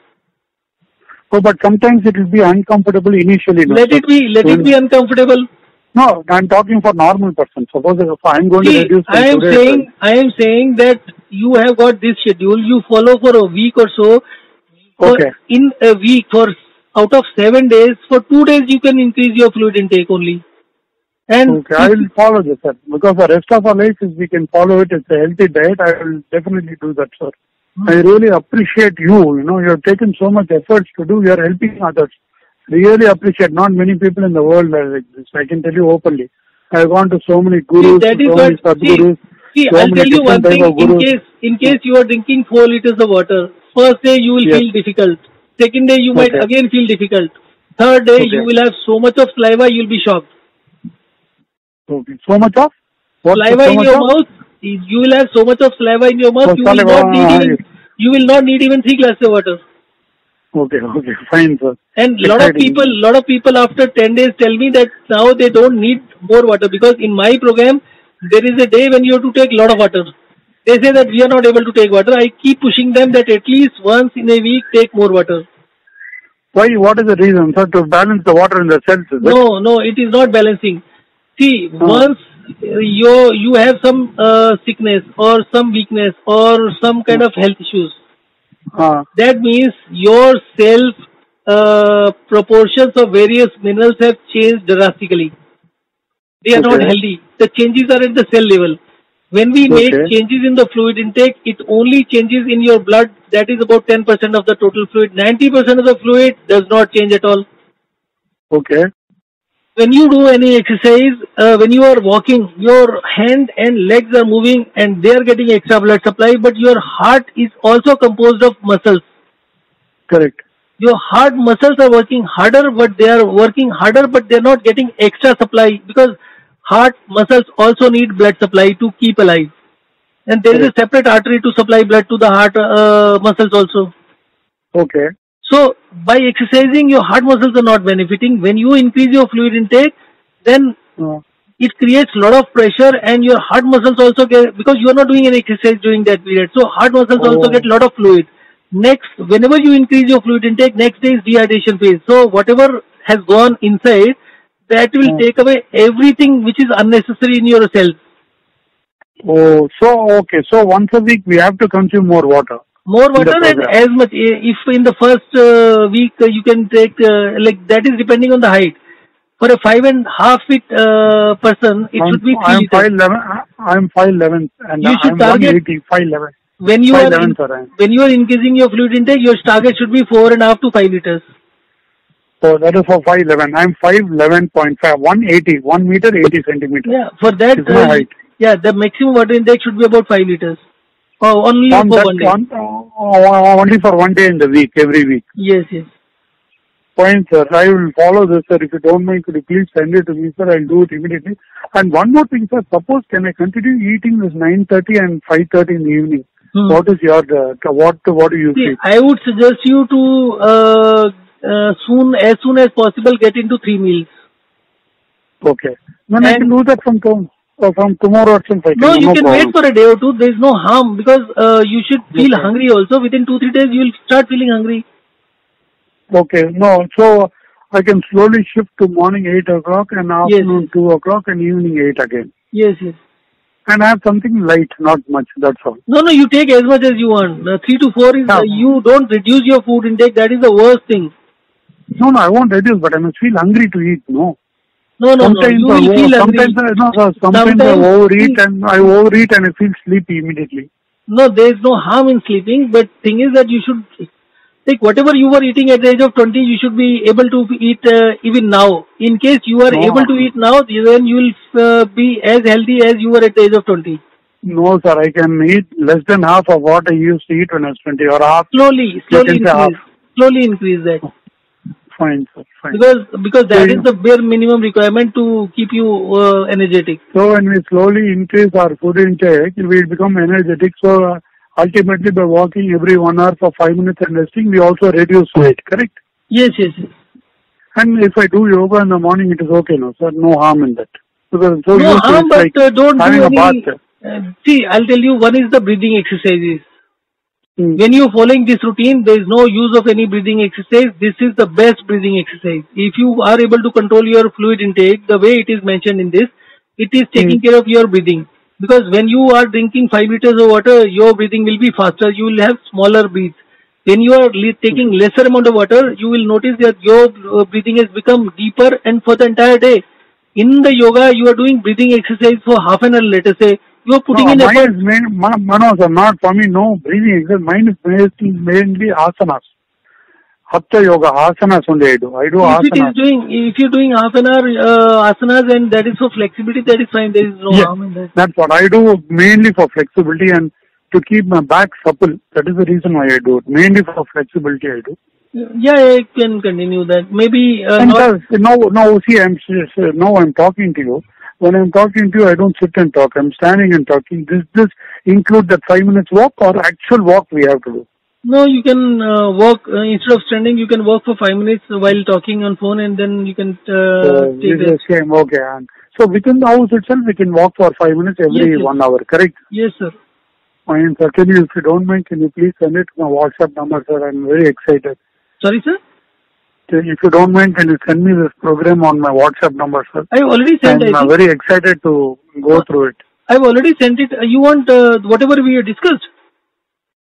Oh, but sometimes it will be uncomfortable initially. Let it be uncomfortable. No, I'm talking for normal person. Suppose if I'm going to reduce. I am saying that you have got this schedule. You follow for a week or so. In a week, out of 7 days, for 2 days you can increase your fluid intake only. And I will follow this, sir. Because the rest of our life, if we can follow it, it's a healthy diet. I will definitely do that, sir. I really appreciate you. You have taken so much efforts to do. You are helping others. Really appreciate. Not many people in the world are like this. I can tell you openly. I have gone to so many gurus, many sadgurus. I'll tell you one thing. In case you are drinking 4 liters of water, first day you will feel difficult. Second day you might again feel difficult. Third day you will have so much of saliva you will be shocked. So much of? Saliva in your mouth. You will have so much of saliva in your mouth. You will not need even 3 glasses of water. Okay, fine, sir. And lot of people after 10 days tell me that now they don't need more water because in my program there is a day when you have to take lot of water. They say that we are not able to take water. I keep pushing them that at least once in a week take more water. Why? What is the reason, sir? To balance the water in the cells, is it? No, it is not balancing. See, once you have some sickness or some weakness or some kind of health issues, that means your cell proportions of various minerals have changed drastically. They are not healthy. The changes are at the cell level. When we make changes in the fluid intake, it only changes in your blood. That is about 10% of the total fluid. 90% of the fluid does not change at all. Okay. When you do any exercise, when you are walking, your hand and legs are moving and they are getting extra blood supply, but your heart is also composed of muscles. Correct. Your heart muscles are working harder, but they are not getting extra supply because heart muscles also need blood supply to keep alive. And there is a separate artery to supply blood to the heart muscles also. Okay. So, by exercising, your heart muscles are not benefiting. When you increase your fluid intake, then it creates a lot of pressure and your heart muscles also get, because you are not doing any exercise during that period. So, heart muscles also get a lot of fluid. Next, whenever you increase your fluid intake, next day is dehydration phase. So, whatever has gone inside, that will take away everything which is unnecessary in your cells. Oh, so okay. So once a week we have to consume more water. More water and as much. If in the first week you can take like that is depending on the height. For a 5.5 feet person, it should be 3 liters. I'm 5'11" and you should I'm target 180, 5'11". When you are increasing your fluid intake, your target should be 4.5 to 5 liters. So that is for 5'11". I'm 5'11.5", 180, 1 meter 80 centimeters. Yeah, for that is my height. Yeah, the maximum water intake should be about 5 liters. Only for 1 day. Only for 1 day in the week, every week. Yes. Fine, sir. I will follow this, sir. If you don't mind, could you please send it to me, sir? I'll do it immediately. And one more thing, sir. Suppose, can I continue eating this 9:30 and 5:30 in the evening? What is your, what do you think? I would suggest you to as soon as possible get into 3 meals. Okay. Then I can do that from tomorrow or something. No, you can wait for a day or two. There is no harm because you should feel hungry also. Within 2-3 days, you will start feeling hungry. Okay. No, so I can slowly shift to morning 8 o'clock and afternoon 2 o'clock and evening 8 again. Yes. And I have something light, not much, that's all. No, you take as much as you want. 3 to 4 is, you don't reduce your food intake. That is the worst thing. No, I won't reduce, but I must feel hungry to eat, no. No, you will feel hungry. Sometimes I overeat and I feel sleepy immediately. No, there is no harm in sleeping, but thing is that you should, like whatever you were eating at the age of 20, you should be able to eat even now. In case you are able to eat now, then you will be as healthy as you were at the age of 20. No, sir, I can eat less than half of what I used to eat when I was 20 or half. Slowly increase that. Fine, sir. Fine. Because that is the bare minimum requirement to keep you energetic. So when we slowly increase our food intake, we become energetic. So ultimately, by walking every 1 hour for 5 minutes and resting, we also reduce weight. Correct? Yes. And if I do yoga in the morning, it is okay, no, sir. No harm in that. Because no harm, but don't do any. Bath. See, I'll tell you. One is the breathing exercises. When you're following this routine, there is no use of any breathing exercise. This is the best breathing exercise. If you are able to control your fluid intake, the way it is mentioned in this, it is taking care of your breathing. Because when you are drinking 5 liters of water, your breathing will be faster. You will have smaller breaths. When you are taking lesser amount of water, you will notice that your breathing has become deeper and for the entire day. In the yoga, you are doing breathing exercise for half an hour, let us say. You are putting in effort. Sir, not for me, no breathing exercise. Mine is mainly asanas. Hatha yoga, asanas only I do. Asanas. If you're doing half an hour asanas and that is for flexibility, that is fine. There is no harm in that. That's what I do, mainly for flexibility and to keep my back supple. That is the reason why I do it. Mainly for flexibility I do. Yeah, I can continue that. Maybe now I'm talking to you. When I'm talking to you, I don't sit and talk. I'm standing and talking. This include that 5 minutes walk or actual walk we have to do? No, you can walk instead of standing. You can walk for 5 minutes while talking on phone, and then you can take it. Okay. So within the house itself, we can walk for 5 minutes every 1 hour. Correct? Yes, sir. fine, sir. If you don't mind, can you please send it to my WhatsApp number, sir? I'm very excited. Sorry, sir? If you don't mind, can you send me this program on my WhatsApp number, sir? I already sent it. I'm very excited to go through it. I've already sent it. You want whatever we discussed?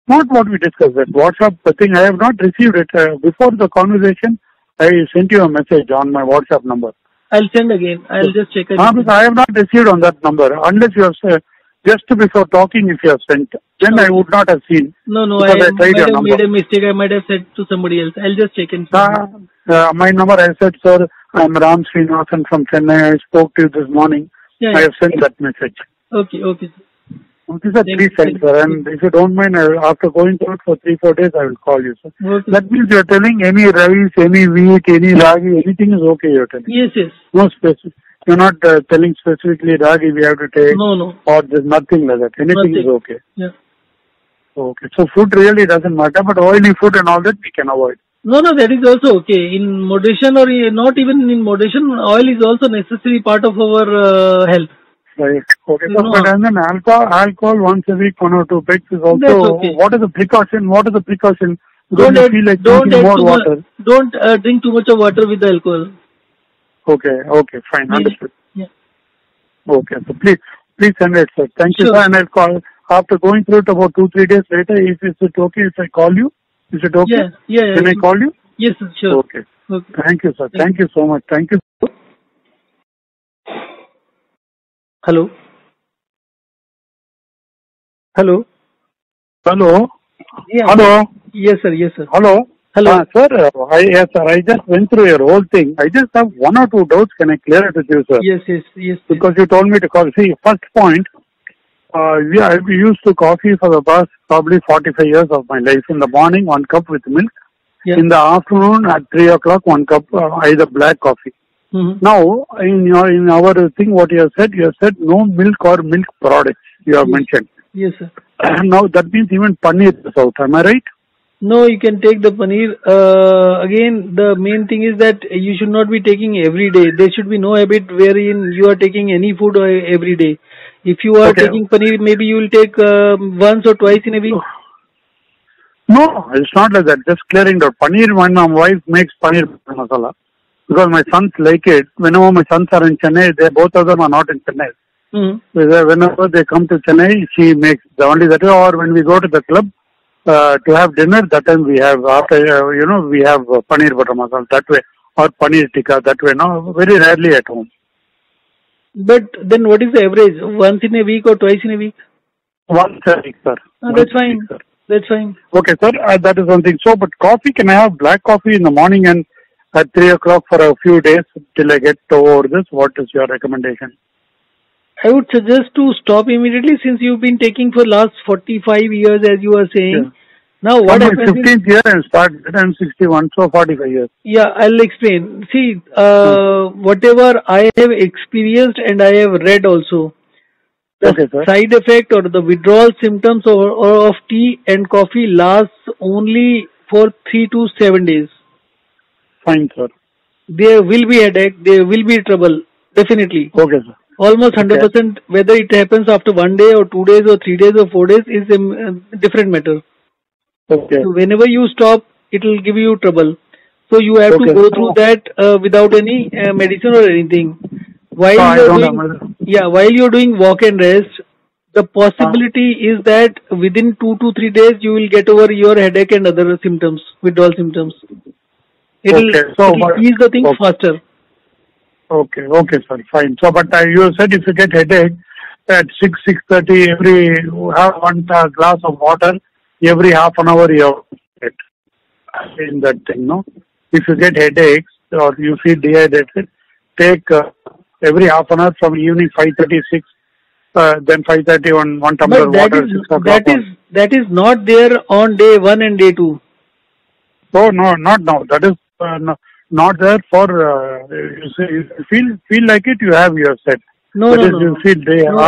Not what we discussed. That WhatsApp thing, I have not received it. Before the conversation, I sent you a message on my WhatsApp number. I'll send again. I'll just check it. Because I have not received on that number. Unless you have said, just before talking, if you have sent, then I would not have seen. No, I might have made a mistake. I might have said to somebody else. I'll just check and see. My number, I said, sir, I'm Ram Srinivasan from Chennai. I spoke to you this morning. Yeah. I have sent that message. Okay, sir. Okay, sir, please send, sir. And if you don't mind, after going through it for 3-4 days, I will call you, sir. Okay. That means you are telling any rice, any wheat, any ragi, anything is okay, you are telling. Yes. No specific. You're not telling specifically ragi we have to take. No. Or there's nothing like that. Anything is okay. Yeah. Okay. So food really doesn't matter, but oily food and all that we can avoid. No, that is also okay. In moderation or not even in moderation, oil is also necessary part of our health. Right. Okay. So, but and then alcohol once a week, 1 or 2 pegs is also. That's okay. What is the precaution? Don't feel like drinking more water. Don't drink too much of water with the alcohol. Okay. Fine. Understood. Yeah. Okay. So please send it, sir. Thank you, sir. And I'll call after going through it about 2-3 days later. Is it okay if I call you? Is it okay? Yeah. Can I call you? Yes, sure. Okay. Thank you, sir. Thank you so much. Thank you. Hello. Yeah. Hello. Yes, sir. Hello. Sir. I just went through your whole thing. I just have 1 or 2 doubts. Can I clear it with you, sir? Yes. Because you told me to call. See, first point, I've used to coffee for the past probably 45 years of my life. In the morning, 1 cup with milk. Yeah. In the afternoon, at 3 o'clock, 1 cup either black coffee. Mm-hmm. Now, in our thing, what you have said no milk or milk products. You have mentioned. Yes, sir. Now that means even paneer is out. Am I right? No, you can take the paneer. Again, the main thing is that you should not be taking every day. There should be no habit wherein you are taking any food every day. If you are taking paneer, maybe you will take once or twice in a week. No, it's not like that. Just clearing the paneer. When my wife makes paneer masala, because my sons like it. Whenever my sons are in Chennai, both of them are not in Chennai. Mm-hmm. Whenever they come to Chennai, she makes only that way. Or when we go to the club to have dinner, that time we have we have paneer butter masala that way, or paneer tikka that way. No, very rarely at home. But then, what is the average? Once in a week or twice in a week? Once a week, sir. That's fine. That's fine. Okay, sir. That is one thing. So, but coffee, can I have black coffee in the morning and at 3 o'clock for a few days till I get over this? What is your recommendation? I would suggest to stop immediately since you've been taking for last 45 years, as you are saying. Yeah. Now, what happens? 15th year and started. I'm 61, so 45 years. Yeah, I'll explain. See, whatever I have experienced and I have read also, the side effect or the withdrawal symptoms or of tea and coffee lasts only for 3 to 7 days. Fine, sir. There will be headache, there will be trouble, definitely. Okay, sir. Almost 100%, whether it happens after 1 day or 2 days or 3 days or 4 days is a different matter. Okay. So whenever you stop, it will give you trouble. So you have to go through that without any medicine or anything. While you're doing walk and rest, the possibility is that within 2 to 3 days you will get over your headache and other symptoms, withdrawal symptoms. It will ease the thing faster. Okay, sir, fine. So, but you said if you get headache at 6:30, have 1 glass of water every half an hour. You have in that thing, no? If you get headaches or you feel dehydrated, take every half an hour from evening 5:36, then 5:30 one tumbler of water. That is not there on day 1 and day 2. Oh no, not now. That is not there for you say you feel like it. You have your set. No. You feel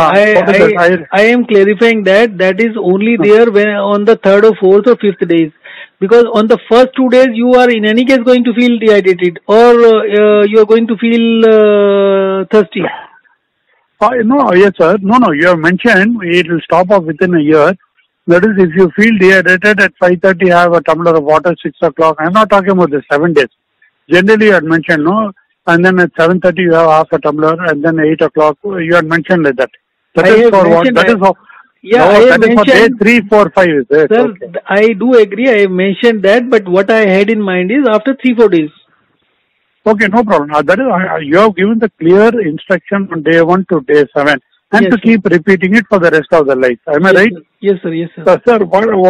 I am clarifying that is only there when on the 3rd or 4th or 5th days, because on the first 2 days you are in any case going to feel dehydrated or you are going to feel thirsty. No, yes, sir. No. You have mentioned it will stop off within a year. That is, if you feel dehydrated at 5:30, have a tumbler of water. 6 o'clock. I'm not talking about the 7 days. Generally, you had mentioned no, and then at 7:30 you have half a tumbler, and then 8 o'clock you had mentioned like that. That is for what? That is how. Yeah, no, I that is for day 3, 4, 5. Is it? Sir, Okay. I do agree. I have mentioned that, but what I had in mind is after 3-4 days. Okay, no problem. That is, you have given the clear instruction from day 1 to day 7, and Yes, to sir. keep repeating it for the rest of the life. Am I Yes, right? sir. Yes, sir. Yes, sir. Sir,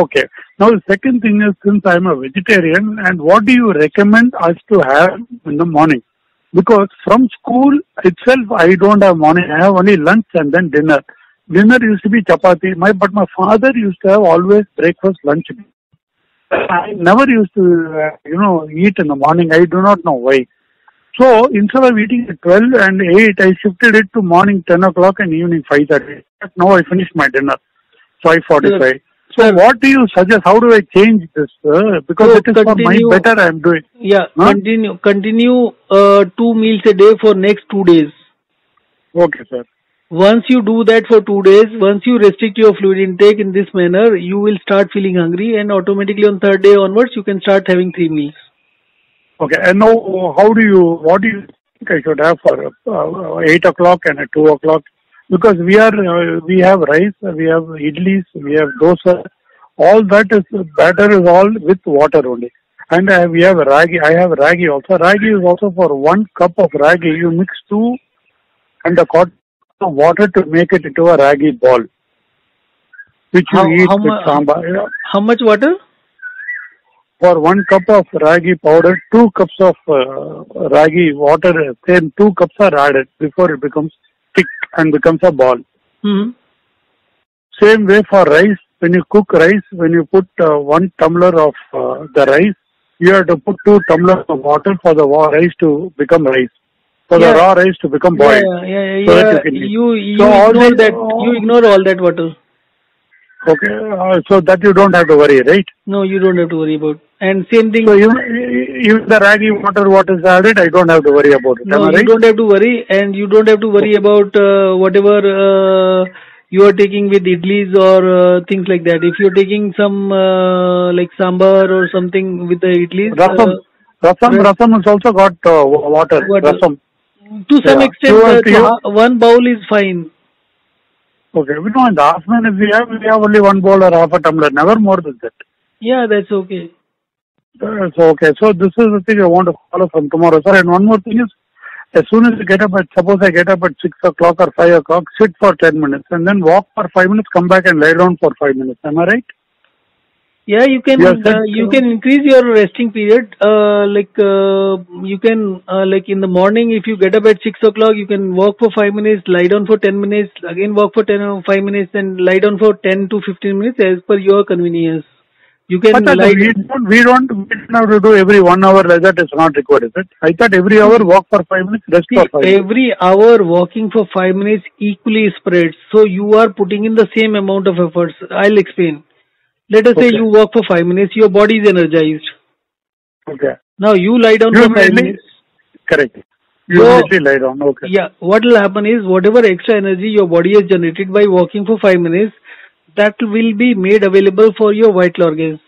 okay. Now, the second thing is, since I am a vegetarian, and what do you recommend us to have in the morning? Because from school itself, I don't have morning. I have only lunch and then dinner. Dinner used to be chapati. But my father used to have always breakfast, lunch. I never used to, eat in the morning. I do not know why. So instead of eating at 12 and 8, I shifted it to morning 10 o'clock and evening 5:30. Now I finished my dinner, 5:45. So what do you suggest? How do I change this? Because So it is for my better I am doing. Yeah, Huh? continue 2 meals a day for next 2 days. Okay, sir. Once you do that for 2 days, once you restrict your fluid intake in this manner, you will start feeling hungry, and automatically on third day onwards, you can start having 3 meals. Okay, and now what do you think I should have for 8 o'clock and at 2 o'clock? Because we have rice, we have idlis, we have dosa. All batter is all with water only. And we have ragi. I have ragi also. Ragi is also for 1 cup of ragi. You mix 2 and a quart of water to make it into a ragi ball, which you eat with sambar. How much water? For 1 cup of ragi powder, 2 cups of ragi water, then 2 cups are added before it becomes thick and becomes a ball. Mm-hmm. Same way for rice. When you cook rice, when you put 1 tumbler of the rice, you have to put 2 tumblers of water for the rice to become rice. For the raw rice to become boiled. You ignore all that water. Okay, so that you don't have to worry, right? No, you don't have to worry about. And same thing. So even the ragi water, what is added, I don't have to worry about it. No, you don't have to worry, and you don't have to worry about whatever you are taking with idlis or things like that. If you're taking some like sambar or something with the idlis. Rasam has also got water. Rasam. To some extent, 1 bowl is fine. Okay, we know in the afternoon if we have only 1 bowl or half a tumbler, never more than that. Yeah, that's okay. That's okay. So this is the thing I want to follow from tomorrow, sir. And one more thing is, as soon as you get up suppose I get up at 6 o'clock or 5 o'clock, sit for 10 minutes and then walk for 5 minutes, come back and lie down for 5 minutes. Am I right? Yeah, you can increase your resting period. You can in the morning, if you get up at 6 o'clock, you can walk for 5 minutes, lie down for 10 minutes, again walk for 5 minutes, and lie down for 10 to 15 minutes as per your convenience. You can we don't have to do every 1 hour like that. Is not required, is it? I thought every hour walk for 5 minutes, rest for 5 minutes. Every hour walking for 5 minutes equally spreads. So you are putting in the same amount of efforts. I'll explain. Let us say you walk for 5 minutes, your body is energized. Okay. Now you lie down for 5 minutes. Correct. You immediately lie down. Okay. Yeah. What will happen is whatever extra energy your body has generated by walking for 5 minutes, that will be made available for your vital organs.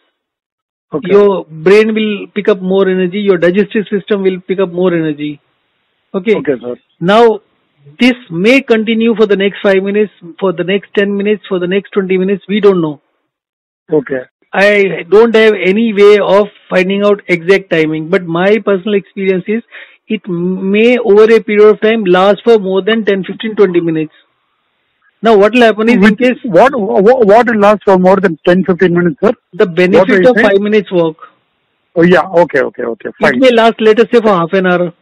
Okay. Your brain will pick up more energy. Your digestive system will pick up more energy. Okay. Okay, sir. Now, this may continue for the next 5 minutes, for the next 10 minutes, for the next 20 minutes. We don't know. Okay. I don't have any way of finding out exact timing, but my personal experience is it may over a period of time last for more than 10, 15, 20 minutes. Now what will happen is in case... What will last for more than 10, 15 minutes, sir? The benefit of 5 minutes walk. Oh yeah, okay, fine. It may last, let us say, for half an hour.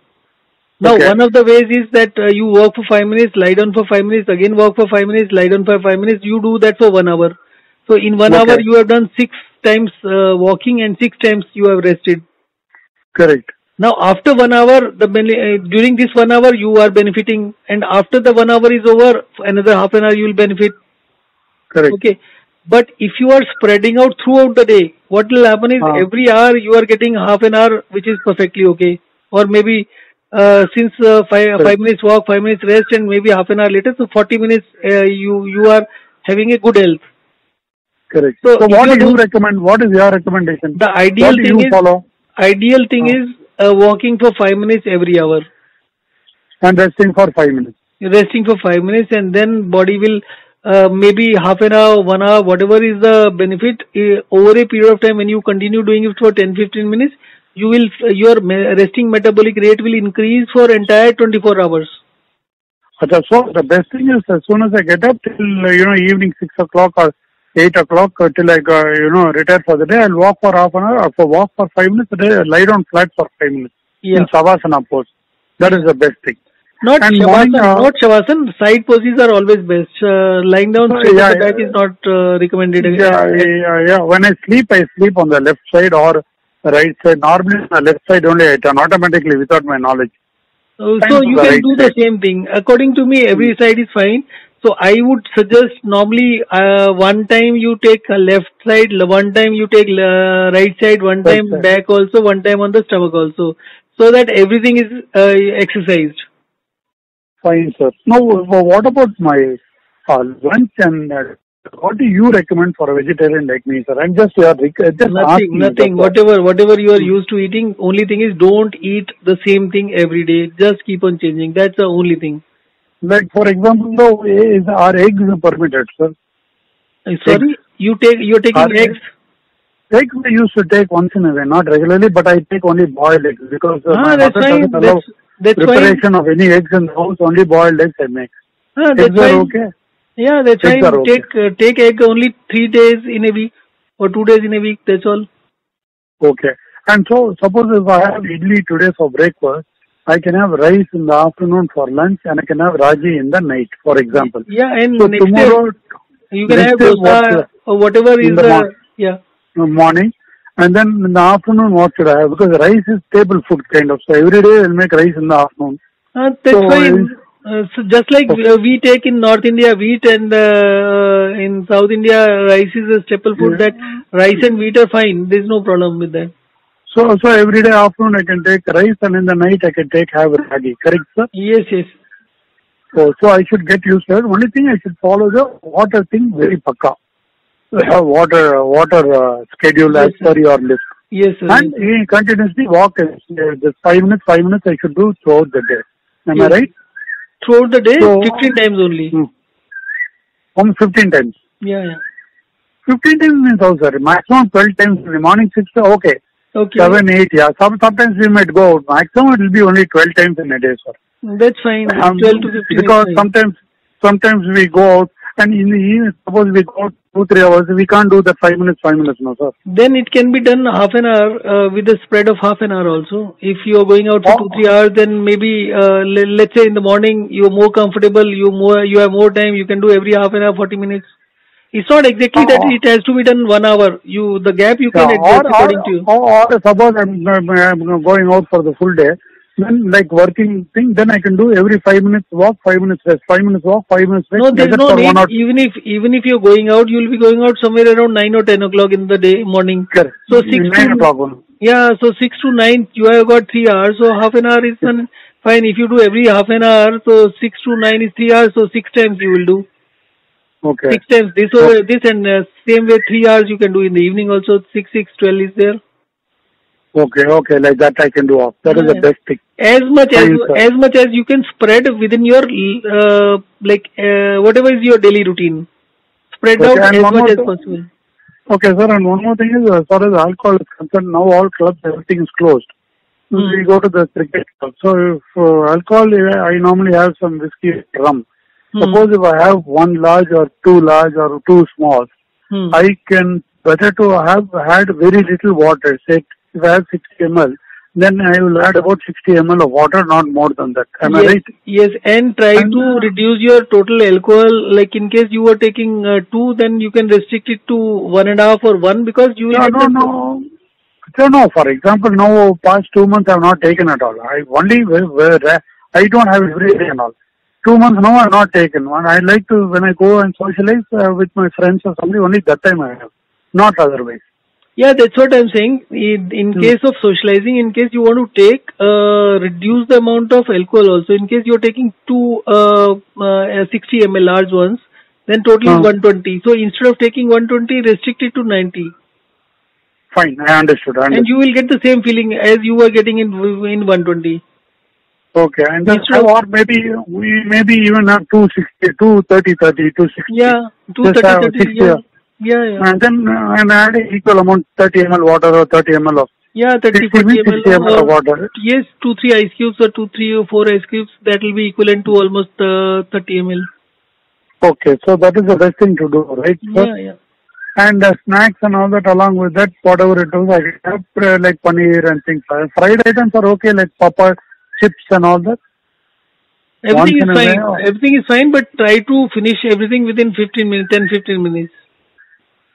Now one of the ways is that you walk for 5 minutes, lie down for 5 minutes, again walk for 5 minutes, lie down for 5 minutes. You do that for 1 hour. So in 1 hour you have done 6 times walking and 6 times you have rested. Correct. Now after 1 hour, during this 1 hour you are benefiting, and after the 1 hour is over, another half an hour you will benefit. Correct. Okay. But if you are spreading out throughout the day, what will happen is every hour you are getting half an hour, which is perfectly okay. Or maybe since 5 minutes walk, 5 minutes rest, and maybe half an hour later, so 40 minutes you are having a good health. Correct. So So what if do you recommend? What is your recommendation? the ideal What do thing you is follow? ideal thing is walking for 5 minutes every hour, And resting for 5 minutes. resting for 5 minutes, and then body will maybe half an hour, 1 hour, whatever is the benefit. Over a period of time, when you continue doing it for 10-15 minutes, you will your resting metabolic rate will increase for entire 24 hours. So the best thing is as soon as I get up till evening 6 o'clock or 8 o'clock till I retire for the day, I'll walk for half an hour. Walk for 5 minutes a day. Lie down flat for 5 minutes Yeah. in Savasana pose. That is the best thing. Not And Shavasana, morning, not Shavasana. Side poses are always best. Lying down straight on the back is not recommended. Yeah. When I sleep on the left side or right side. Normally on the left side only I turn automatically without my knowledge. So you can do the same thing. According to me, every side is fine. So I would suggest normally one time you take left side, one time you take right side, one time back also, one time on the stomach also, so that everything is exercised. Fine, sir. Now, what about my lunch and what do you recommend for a vegetarian like me, sir? I'm just nothing. Whatever you are used to eating. Only thing is don't eat the same thing every day. Just keep on changing. That's the only thing. Like for example, are eggs permitted, sir? Sorry, you're taking eggs. Eggs I used to take once in a way, not regularly, but I take only boiled eggs because my that's mother fine. doesn't allow preparation fine. of any eggs in the house. Only boiled eggs I make. That's eggs fine. are okay. Yeah, that's eggs fine. Okay. Take egg only 3 days in a week or 2 days in a week. That's all. Okay. And so suppose if I have idli today for breakfast, I can have rice in the afternoon for lunch and I can have raji in the night, for example. Yeah, and so next tomorrow day, you can have dosa or whatever is the morning. And then in the afternoon, what should I have? Because rice is staple food kind of. So every day I'll make rice in the afternoon. That's fine. So just like we take in North India wheat and in South India rice is a staple food, that rice and wheat are fine. There's no problem with that. So every day afternoon I can take rice and in the night I can have ragi. Correct, sir? Yes. So I should get used to it. Only thing I should follow the water thing very pakka. Water schedule as per your list. Yes, sir. And continuously walk. Just 5 minutes I should do throughout the day. Am I right? Throughout the day, 15 times only. 15 times. Yeah. 15 times means how, sir? Maximum 12 times in the morning, 6, okay. 7, 8, yeah. Sometimes we might go out. Maximum it will be only 12 times in a day, sir. That's fine. 12 to 15. Because sometimes we go out and in the evening, suppose we go out 2-3 hours, we can't do that 5 minutes, no, sir. Then it can be done half an hour with a spread of half an hour also. If you are going out for 2-3 hours, then maybe let's say in the morning you are more comfortable, you have more time, you can do every half an hour, 40 minutes. It's not exactly that it has to be done 1 hour. The gap you can adjust according to you. Or suppose I'm going out for the full day, then like working thing, then I can do every 5 minutes walk, 5 minutes rest, 5 minutes walk, 5 minutes rest. No, there's no need. Even if you're going out, you'll be going out somewhere around 9 or 10 o'clock in the morning. Correct. So 6 to 9, you have got 3 hours. So half an hour is fine. If you do every half an hour, so 6 to 9 is 3 hours. So 6 times you will do. Okay. 6 times this and same way 3 hours you can do in the evening also. 6, 12 is there. Okay, like that I can do off. That is the best thing. As much as you can spread within your whatever is your daily routine. Spread out as much as possible. Okay, sir, and one more thing is, as far as alcohol is concerned, now all clubs, everything is closed. We go to the cricket club. So if alcohol, I normally have some whiskey, rum. Suppose if I have 1 large or 2 large or 2 small, I can better to have had very little water. Say if I have 60 ml, then I will add about 60 ml of water, not more than that. Am I right? Yes, and try to reduce your total alcohol. Like in case you were taking 2, then you can restrict it to 1.5 or 1 because you will No. For example, now past 2 months I have not taken at all. I don't have every day and all. 2 months now I have not taken one. I like to, when I go and socialize with my friends or somebody, only that time I have, not otherwise. Yeah, that's what I'm saying. In case of socializing, in case you want to take, reduce the amount of alcohol also. In case you're taking 2 60 ml large ones, then total is 120. So instead of taking 120, restrict it to 90. Fine, I understood. And you will get the same feeling as you were getting in 120. Okay, and then or maybe we maybe even have 260, 230, 30, 260. Yeah, 230, 30. Yeah. And then and add equal amount 30 ml water or 30 ml of. Yeah, 30, 40 ml of water. Yes, 2-3 ice cubes or 2-3 or 4 ice cubes. That will be equivalent to almost 30 ml. Okay, so that is the best thing to do, right? Yeah. And snacks and all that along with that, whatever it is, I have like paneer and things. Fried items are okay, like papa, chips and all that. Everything is fine. Everything is fine, but try to finish everything within 15 minutes, 10-15 minutes.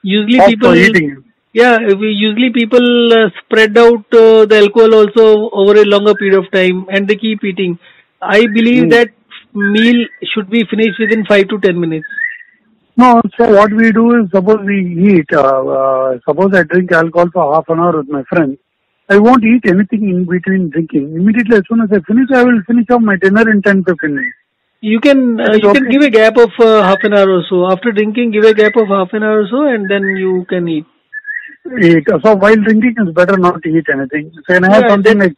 Usually people eating. Yeah, usually people spread out the alcohol also over a longer period of time and they keep eating. I believe that meal should be finished within 5 to 10 minutes. No, so what we do is, suppose we eat, suppose I drink alcohol for half an hour with my friends, I won't eat anything in between drinking. Immediately as soon as I finish, I will finish off my dinner in 10-15 minutes. You can can give a gap of half an hour or so. After drinking, give a gap of half an hour or so and then you can eat. So while drinking, it's better not to eat anything. So can I have something like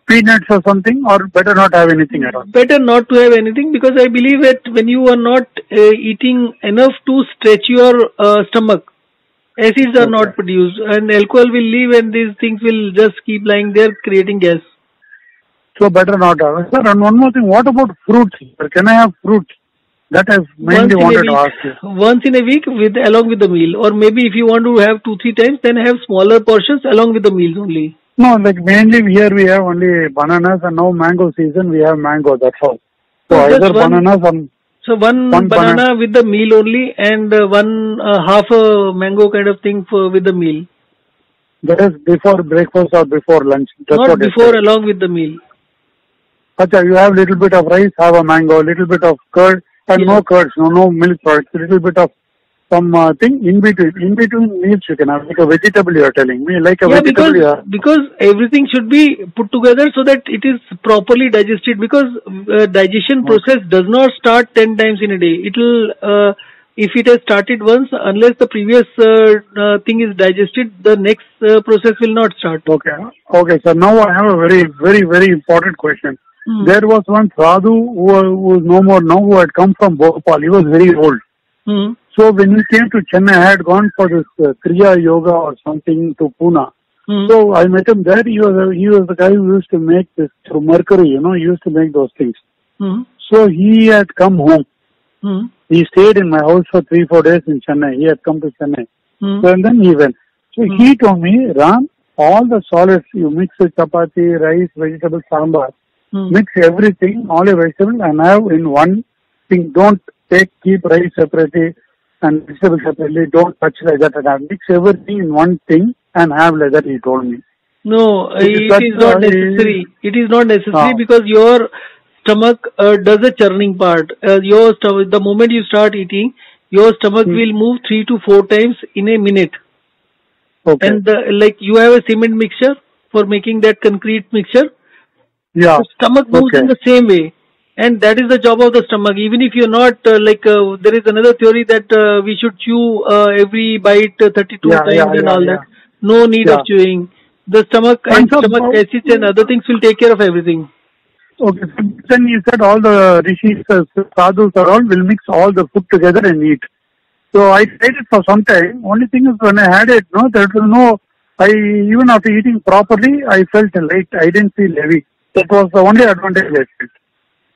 peanuts or something, or better not have anything at all? Better not to have anything, because I believe that when you are not eating enough to stretch your stomach, acids are not produced and alcohol will leave and these things will just keep lying there creating gas. So better not have. Sir, and one more thing, what about fruits? Can I have fruits? That I've mainly wanted to ask you. Once in a week along with the meal, or maybe if you want to have 2-3 times, then have smaller portions along with the meals only. No, like mainly here we have only bananas, and now mango season we have mango, that's all. So either bananas and... So one banana with the meal only and one half a mango kind of thing with the meal. That is before breakfast or before lunch? Not before, along with the meal. Achha, you have little bit of rice, have a mango, little bit of curd, and no curds, no milk products, little bit of some thing in between. In between meals you can have, like a vegetable you are telling me, like a vegetable. Because everything should be put together so that it is properly digested, because digestion process does not start 10 times in a day. It will, if it has started once, unless the previous thing is digested, the next process will not start. Okay, so now I have a very important question. There was one sadhu who is no more now, who had come from Bhopal. He was very old. So when he came to Chennai, I had gone for this Kriya Yoga or something to Pune. So I met him there. He was the guy who used to make this through mercury, he used to make those things. So he had come home. He stayed in my house for 3-4 days in Chennai. He had come to Chennai. So and then he went. So he told me, Ram, all the solids, you mix with chapati, rice, vegetable, sambar, mix everything, all your vegetables, and have in one thing. Don't keep rice separately and vegetables separately. Don't touch like that. And mix everything in one thing and have like that, he told me. No, it is not necessary. It is not necessary because your stomach does a churning part. Your stomach, the moment you start eating, your stomach will move 3 to 4 times in a minute. And like you have a cement mixture for making that concrete mixture. The stomach moves in the same way. And that is the job of the stomach. Even if you're not, there is another theory that we should chew every bite 32 times and all that. No need of chewing. The stomach and stomach acids and other things will take care of everything. Okay. Then you said all the rishis, sadhus are all will mix all the food together and eat. So I tried it for some time. Only thing is when I had it, there was even after eating properly, I felt light. I didn't feel heavy. That was the only advantage I felt.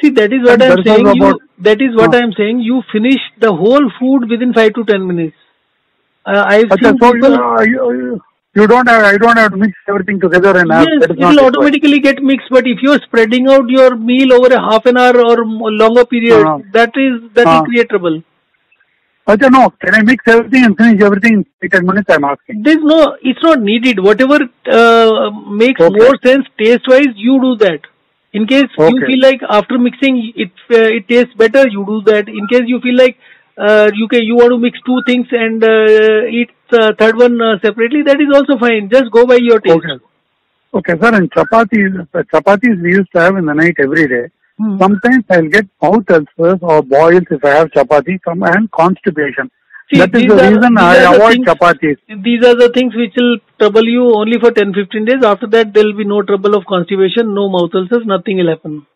See, that is what I am saying. That is what I am saying. You finish the whole food within 5 to 10 minutes. I've seen people... I don't have to mix everything together and have... Yes, it will automatically get mixed, but if you are spreading out your meal over a half an hour or longer period, that will create trouble. No, can I mix everything and finish everything in 10 minutes, I am asking? It's not needed. Whatever makes more sense taste-wise, you do that. In case you feel like after mixing it tastes better, you do that. In case you feel like you want to mix 2 things and eat the third one separately, that is also fine. Just go by your taste. Okay, sir, and chapatis we used to have in the night every day. Sometimes I'll get mouth ulcers or boils if I have chapati, and constipation. See, that is the reason I avoid chapatis. These are the things which will trouble you only for 10-15 days. After that, there will be no trouble of constipation, no mouth ulcers, nothing will happen.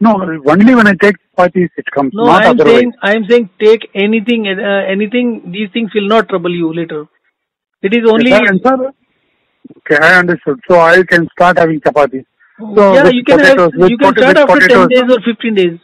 No, only when I take chapatis it comes. No, not I am saying take anything, these things will not trouble you later. It is only... Yes, sir. Okay, I understood. So I can start having chapatis. So yeah, you can start after 10 days or 15 days.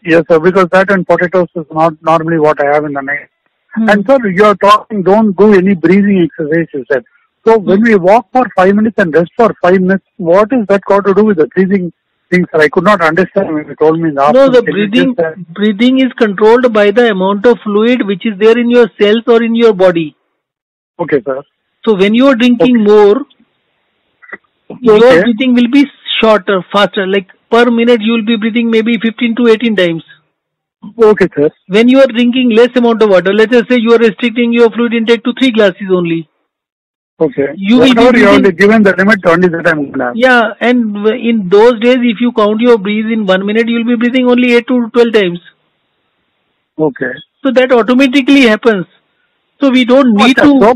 Yes, sir, because that and potatoes is not normally what I have in the night. And sir, you are talking, don't do any breathing exercise, you said. So when we walk for 5 minutes and rest for 5 minutes, what is that got to do with the breathing things? I could not understand when you told me that. No, the breathing is controlled by the amount of fluid which is there in your cells or in your body. Okay, sir. So when you are drinking more, your breathing will be shorter, faster. Like per minute you will be breathing maybe 15 to 18 times. Okay, sir. When you are drinking less amount of water, let us say you are restricting your fluid intake to 3 glasses only. Okay. You will be only given the limit only that I am going to have. Yeah, and in those days, if you count your breath in 1 minute, you will be breathing only 8 to 12 times. Okay. So that automatically happens. So we don't need to...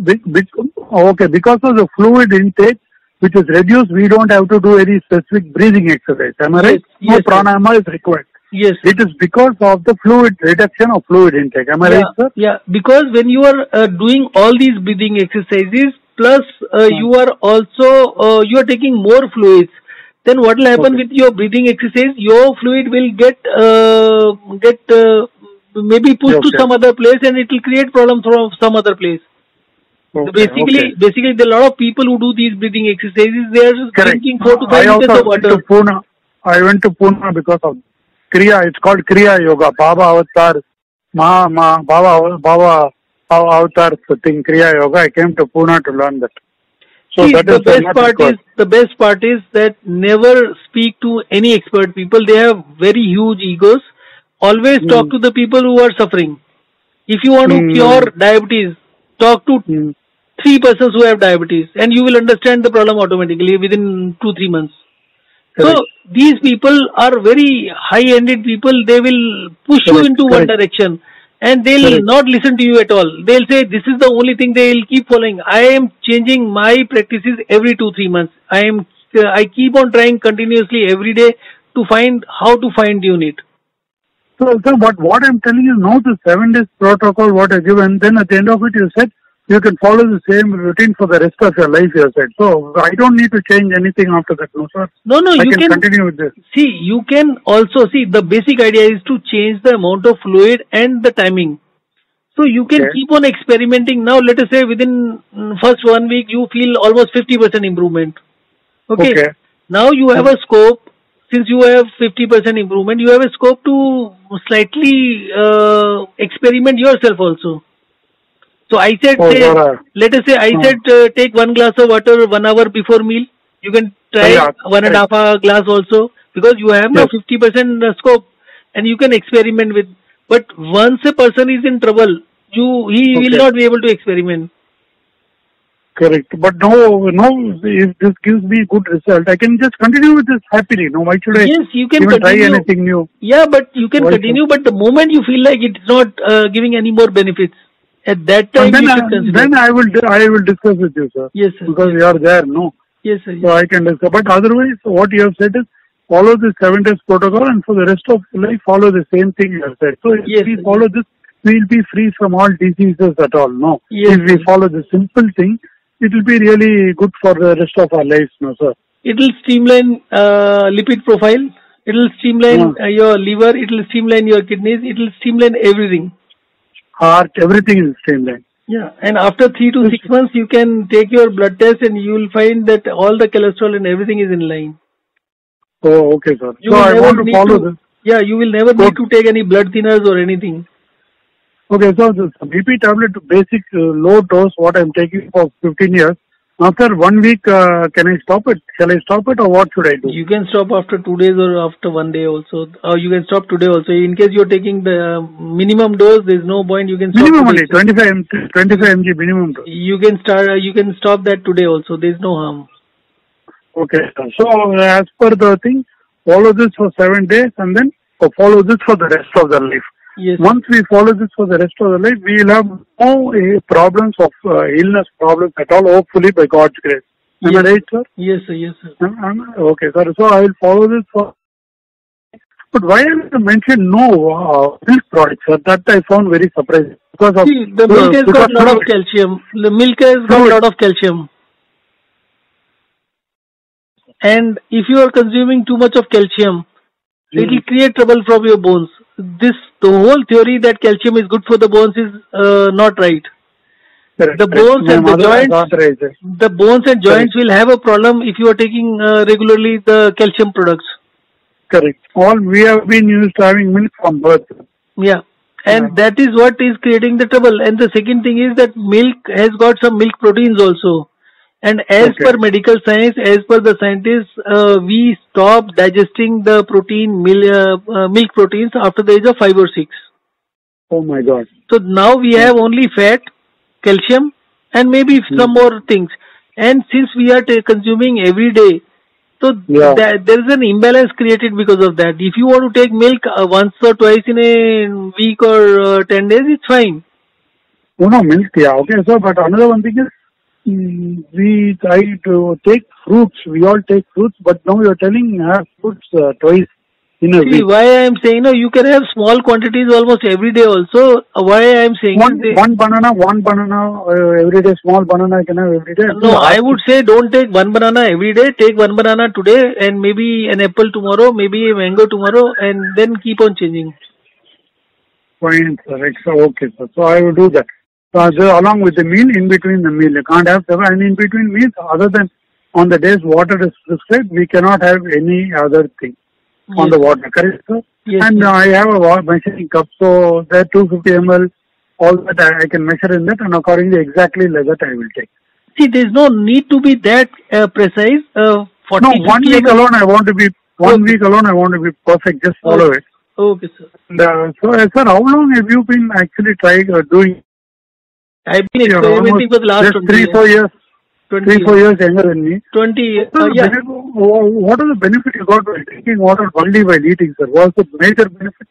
Okay, because of the fluid intake which is reduced, we don't have to do any specific breathing exercise. Am I right? Yes, no pranayama is required. Yes. It is because of the fluid reduction of fluid intake. Am I right, sir? Yeah, because when you are doing all these breathing exercises, plus you are also you are taking more fluids, then what will happen with your breathing exercise? Your fluid will get maybe pushed to some other place, and it will create problems from some other place. Basically, there are a lot of people who do these breathing exercises. They are drinking 4 to 5 liters of water. I went to Pune because of Kriya. It's called Kriya Yoga. Baba Avatar, Baba Avatar thing, Kriya Yoga. I came to Pune to learn that. So that the best part is that never speak to any expert people. They have very huge egos. Always talk to the people who are suffering. If you want to cure diabetes, talk to 3 persons who have diabetes, and you will understand the problem automatically within 2-3 months. Correct. So these people are very high-ended people. They will push you into one direction, and they'll not listen to you at all. They'll say this is the only thing. They'll keep following. I am changing my practices every 2-3 months. I keep on trying continuously every day to find how to fine-tune it. So, sir, but what I'm telling you now, the 7 days protocol, what I given, then at the end of it, you said you can follow the same routine for the rest of your life, you said. So, I don't need to change anything after that, no, sir? No, I can continue with this. See, you can also, the basic idea is to change the amount of fluid and the timing. So, you can keep on experimenting. Now, let us say within first 1 week, you feel almost 50% improvement. Okay. Now, you have a scope. Since you have 50% improvement, you have a scope to slightly experiment yourself also. So I said, let us say I said take 1 glass of water 1 hour before meal. You can try 1.5 glass also, because you have now 50% scope, and you can experiment with. But once a person is in trouble, he will not be able to experiment. Correct. But no, if this gives me good result, I can just continue with this happily. No, why should I you can even try anything new? Yeah, but you can continue, but the moment you feel like it's not giving any more benefits, at that time you should consider. Then I will discuss with you, sir. Yes, sir. Because you are there, no? Yes, sir. So I can discuss. But otherwise, what you have said is follow the 7 days protocol, and for the rest of life, follow the same thing you have said. So if we follow this, we will be free from all diseases at all, no? Yes, if we follow the simple thing, it will be really good for the rest of our lives, no, sir? It will streamline lipid profile. It will streamline your liver. It will streamline your kidneys. It will streamline everything. Heart, everything is streamlined. Yeah, and after 3 to 6 months, you can take your blood test, and you will find that all the cholesterol and everything is in line. Oh, okay, sir. So I want to follow this. Yeah, you will never need to take any blood thinners or anything. Okay, so the BP tablet, basic low dose, what I'm taking for 15 years, after 1 week, can I stop it? Shall I stop it, or what should I do? You can stop after 2 days or after 1 day also. Or you can stop today also. In case you're taking the minimum dose, there's no point. You can stop minimum only, 25 mg minimum dose. You can stop that today also. There's no harm. Okay, so as per the thing, follow this for 7 days and then follow this for the rest of their life. Yes. Once we follow this for the rest of the life, we will have no problems of illness problems at all, hopefully by God's grace. Am I right, sir? Yes, sir. Yes, sir. Okay, sir. So I will follow this for. But why have you mentioned no milk products, sir? That I found very surprising. Because of the milk has got a lot of calcium. The milk has got a lot of calcium. And if you are consuming too much of calcium, it will create trouble from your bones. The whole theory that calcium is good for the bones is not right. Correct, the bones and the joints, the bones and joints will have a problem if you are taking regularly the calcium products. Correct. All we have been used to having milk from birth. Yeah. And that is what is creating the trouble. And the second thing is that milk has got some milk proteins also. And as per medical science, as per the scientists, we stop digesting the protein, milk proteins after the age of 5 or 6. Oh my God. So now we have only fat, calcium, and maybe some more things. And since we are consuming every day, so there is an imbalance created because of that. If you want to take milk once or twice in a week or 10 days, it's fine. Oh, no, milk, okay, sir. But another one thing is, we try to take fruits. We all take fruits, but now you are telling have fruits twice in a week. See, why I am saying, you can have small quantities almost every day also. Why I am saying one banana every day, small banana I can have every day. No, I would say don't take one banana every day. Take one banana today and maybe an apple tomorrow, maybe a mango tomorrow, and then keep on changing. Fine, sir. Okay, sir. So I will do that. Along with the meal, in between the meal, you can't have several, and in between meals, other than on the days water is prescribed, we cannot have any other thing on the water, correct, sir? Yes, and I have a measuring cup, so there 250 ml, all that I can measure in that, and accordingly exactly like that I will take. See, there is no need to be that precise. 1 week alone I want to be, 1 week alone I want to be perfect, just follow it. Okay, sir. And, so, sir, how long have you been actually trying doing? I've been experimenting for the last 3-4 years. 3-4 years younger than me. 20. What are the benefits you got by drinking water only while eating, sir? What's the major benefit?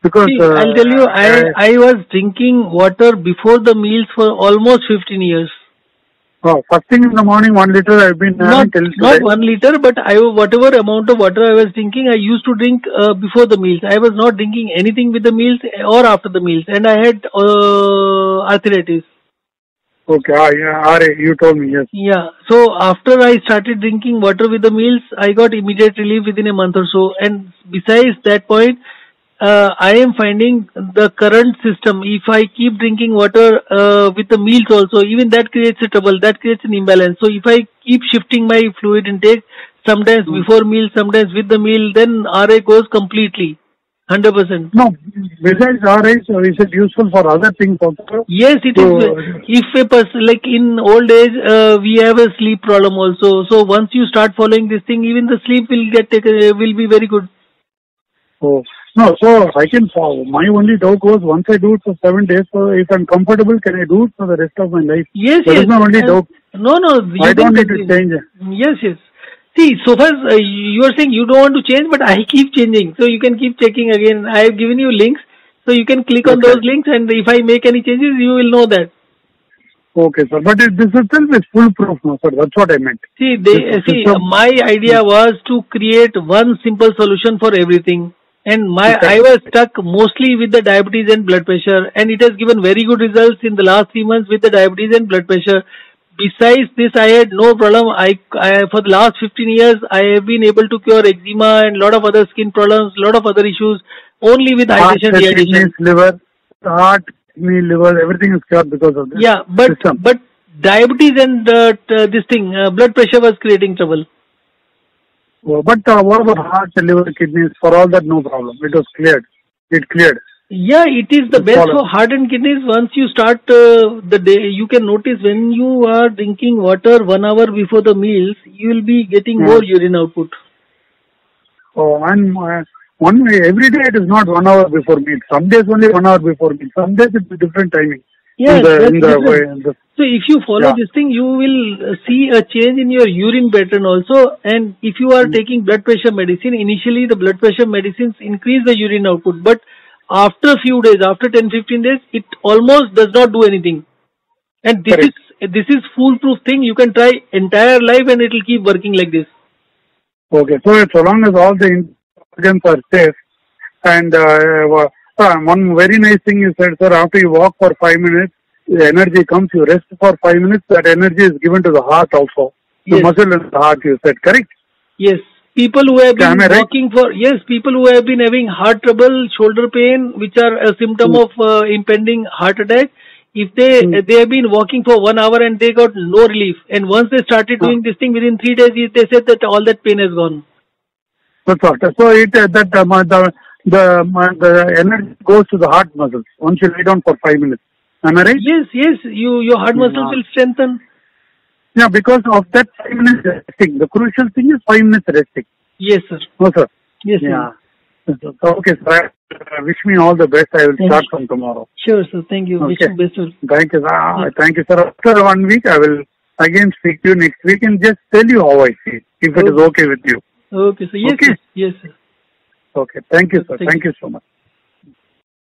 Because I'll tell you, I was drinking water before the meals for almost 15 years. Oh, first thing in the morning, 1 liter I've been having till today. Not 1 liter, but whatever amount of water I was drinking, I used to drink before the meals. I was not drinking anything with the meals or after the meals, and I had arthritis. Okay, RA, you told me, yes. Yeah, so after I started drinking water with the meals, I got immediate relief within a month or so. And besides that point, I am finding the current system, if I keep drinking water with the meals also, even that creates a trouble, that creates an imbalance. So if I keep shifting my fluid intake, sometimes before meal, sometimes with the meal, then RA goes completely, 100%. No, besides RA, so is it useful for other things also? Yes, it is. If a person, like in old age, we have a sleep problem also. So once you start following this thing, even the sleep will be very good. Oh. No, so I can follow. My only doubt was once I do it for 7 days, so if I'm comfortable, can I do it for the rest of my life? Yes, that is my only doubt. No. I don't need to change. Yes. See, so far you are saying you don't want to change, but I keep changing. So you can keep checking again. I have given you links, so you can click on those links, and if I make any changes, you will know that. Okay, sir. But this itself is foolproof, no, sir. That's what I meant. See, my idea was to create one simple solution for everything. And I was stuck mostly with the diabetes and blood pressure, and it has given very good results in the last 3 months with the diabetes and blood pressure. Besides this, I had no problem. I for the last 15 years, I have been able to cure eczema and lot of other skin problems, lot of other issues, only with hydration, dehydration. Liver, heart, kidney, liver, everything is cured because of this. Yeah, but diabetes and blood pressure was creating trouble. But what about heart, liver, kidneys? For all that, no problem. It was cleared. It cleared. Yeah, it is the best for heart and kidneys. Once you start the day, you can notice when you are drinking water 1 hour before the meals, you will be getting more urine output. Oh, and every day it is not 1 hour before meal. Some days only 1 hour before meal. Some days it's a different timing. Yeah, in the way. So if you follow this thing, you will see a change in your urine pattern also. And if you are taking blood pressure medicine, initially the blood pressure medicines increase the urine output, but after a few days, after 10-15 days, it almost does not do anything. And this is foolproof thing. You can try entire life and it will keep working like this. Okay, so long as all the organs are safe, and one very nice thing you said, sir, after you walk for 5 minutes, the energy comes, you rest for 5 minutes, that energy is given to the heart also. The muscle in the heart, you said, correct? Yes. People who have been people who have been having heart trouble, shoulder pain, which are a symptom of impending heart attack, if they have been walking for 1 hour and they got no relief, and once they started doing this thing, within 3 days, they said that all that pain has gone. That's what. So the energy goes to the heart muscles once you lay down for 5 minutes. Am I right? Yes. Your heart muscles will strengthen. Yeah, because of that 5 minutes resting. The crucial thing is 5 minutes resting. Yes, sir. No, sir. Yes, sir. Okay, sir. Wish me all the best. I will start from tomorrow. Sure, sir. Thank you. Okay. Wish you best, sir. Thank you, sir. Thank you, sir. After 1 week, I will again speak to you next week and just tell you how I feel, if it is okay with you. Okay, sir. Yes, sir. Yes, sir. Okay. Thank you, sir. Thank you so much.